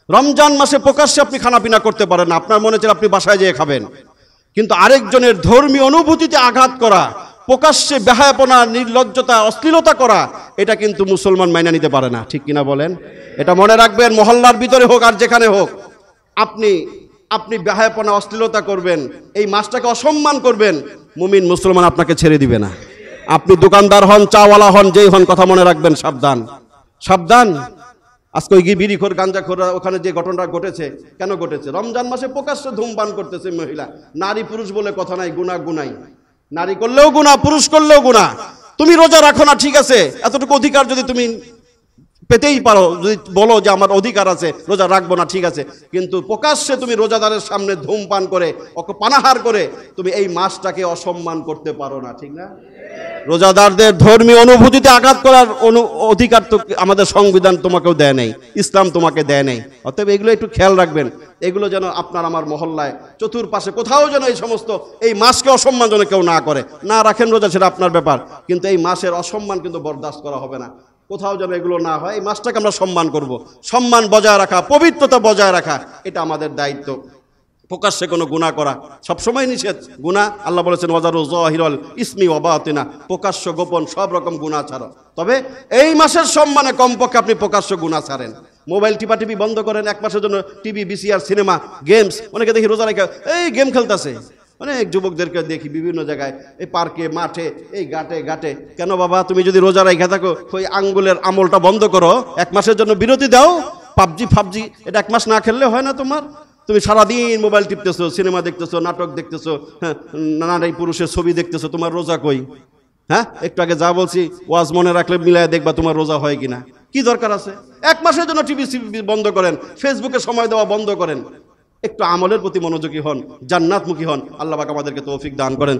রমজান মাসে প্রকাশ্যে আপনি খানাপিনা করতে পারেন না, আপনার মনে হচ্ছে আপনি বাসায় যেয়ে খাবেন। কিন্তু আরেকজনের ধর্মীয় অনুভূতিতে আঘাত করা, প্রকাশ্যে বেহায়াপনা, নির্লজ্জতা, অশ্লীলতা করা, এটা কিন্তু মুসলমান মাইনা নিতে পারে না, ঠিক কিনা বলেন? এটা মনে রাখবেন, মহল্লার ভিতরে হোক আর যেখানে হোক, আপনি বেহায়াপনা, অশ্লীলতা করবেন, এই মাসটাকে অসম্মান করবেন, মুমিন মুসলমান আপনাকে ছেড়ে দিবে না। আপনি দোকানদার হন, চাওয়ালা হন, যেই হন, কথা মনে রাখবেন, সাবধান সাবধান। আজকে ওই বিড়িখোর, গাঞ্জাখোররা ওখানে যে ঘটনাটা ঘটেছে, কেন ঘটেছে? রমজান মাসে প্রকাশ্যে ধূমপান করতেছে মহিলা। নারী পুরুষ বলে কথা নাই, গুনাহ গুনাই। নারী করলেও গুনাহ, পুরুষ করলেও গুনাহ। তুমি রোজা রাখো না, ঠিক আছে, এতটুকু অধিকার যদি তুমি পেতেই পারো, যদি বলো যে আমার অধিকার আছে, রোজা রাখবো না, ঠিক আছে, কিন্তু প্রকাশ্যে তুমি রোজাদারের সামনে ধূমপান করে, ওকে পানাহার করে তুমি এই মাসটাকে অসম্মান করতে পারো না, ঠিক না? রোজাদারদের ধর্মীয় অনুভূতিতে আঘাত করার অধিকার তো আমাদের সংবিধান তোমাকেও দেয় নাই, ইসলাম তোমাকে দেয় নাই। অতএব এগুলো একটু খেয়াল রাখবেন, এগুলো যেন আপনার আমার মহল্লায় চতুর্পাশে কোথাও যেন এই সমস্ত এই মাসকে অসম্মান যেন কেউ না করে। না রাখেন রোজা, সেটা আপনার ব্যাপার, কিন্তু এই মাসের অসম্মান কিন্তু বরদাস্ত করা হবে না। কোথাও যেন এগুলো না হয়, এই মাসটাকে আমরা সম্মান করব, সম্মান বজায় রাখা, পবিত্রতা বজায় রাখা, এটা আমাদের দায়িত্ব। প্রকাশ্যে কোনো গুনাহ করা সবসময় নিষেধ। গুনাহ আল্লাহ বলেছেন ওয়াজারু যাহিরাল ইসমি ওয়া বাতিনা, প্রকাশ্য গোপন সব রকম গুনাহ ছাড়ো। তবে এই মাসের সম্মানে কমপক্ষে আপনি প্রকাশ্য গুনাহ ছাড়েন। মোবাইল টিপি বন্ধ করেন এক মাসের জন্য, টিভি, ভিসিআর, সিনেমা, গেমস। অনেকে দেখি রোজা রেখে এই গেম খেলতেছে, অনেক যুবকদেরকে দেখি বিভিন্ন জায়গায়, এই পার্কে, মাঠে, এই ঘাটে। কেন বাবা, তুমি যদি রোজা রেখে থাকো, ওই আঙ্গুলের আমলটা বন্ধ করো, এক মাসের জন্য বিরতি দাও। পাবজি এটা এক মাস না খেললে হয় না তোমার? তুমি সারাদিন মোবাইল টিপতেছো, সিনেমা দেখতেছো, নাটক দেখতেছো, হ্যাঁ, নারী পুরুষের ছবি দেখতেছো, তোমার রোজা কই? হ্যাঁ, একটু আগে যা বলছি ওয়াজ মনে রাখলে মিলায় দেখবা তোমার রোজা হয় কিনা। কি দরকার আছে? এক মাসের জন্য টিভি বন্ধ করেন, ফেসবুকে সময় দেওয়া বন্ধ করেন, একটু আমলের প্রতি মনোযোগী হন, জান্নাতমুখী হন। আল্লাহ পাক আমাদেরকে তৌফিক দান করেন।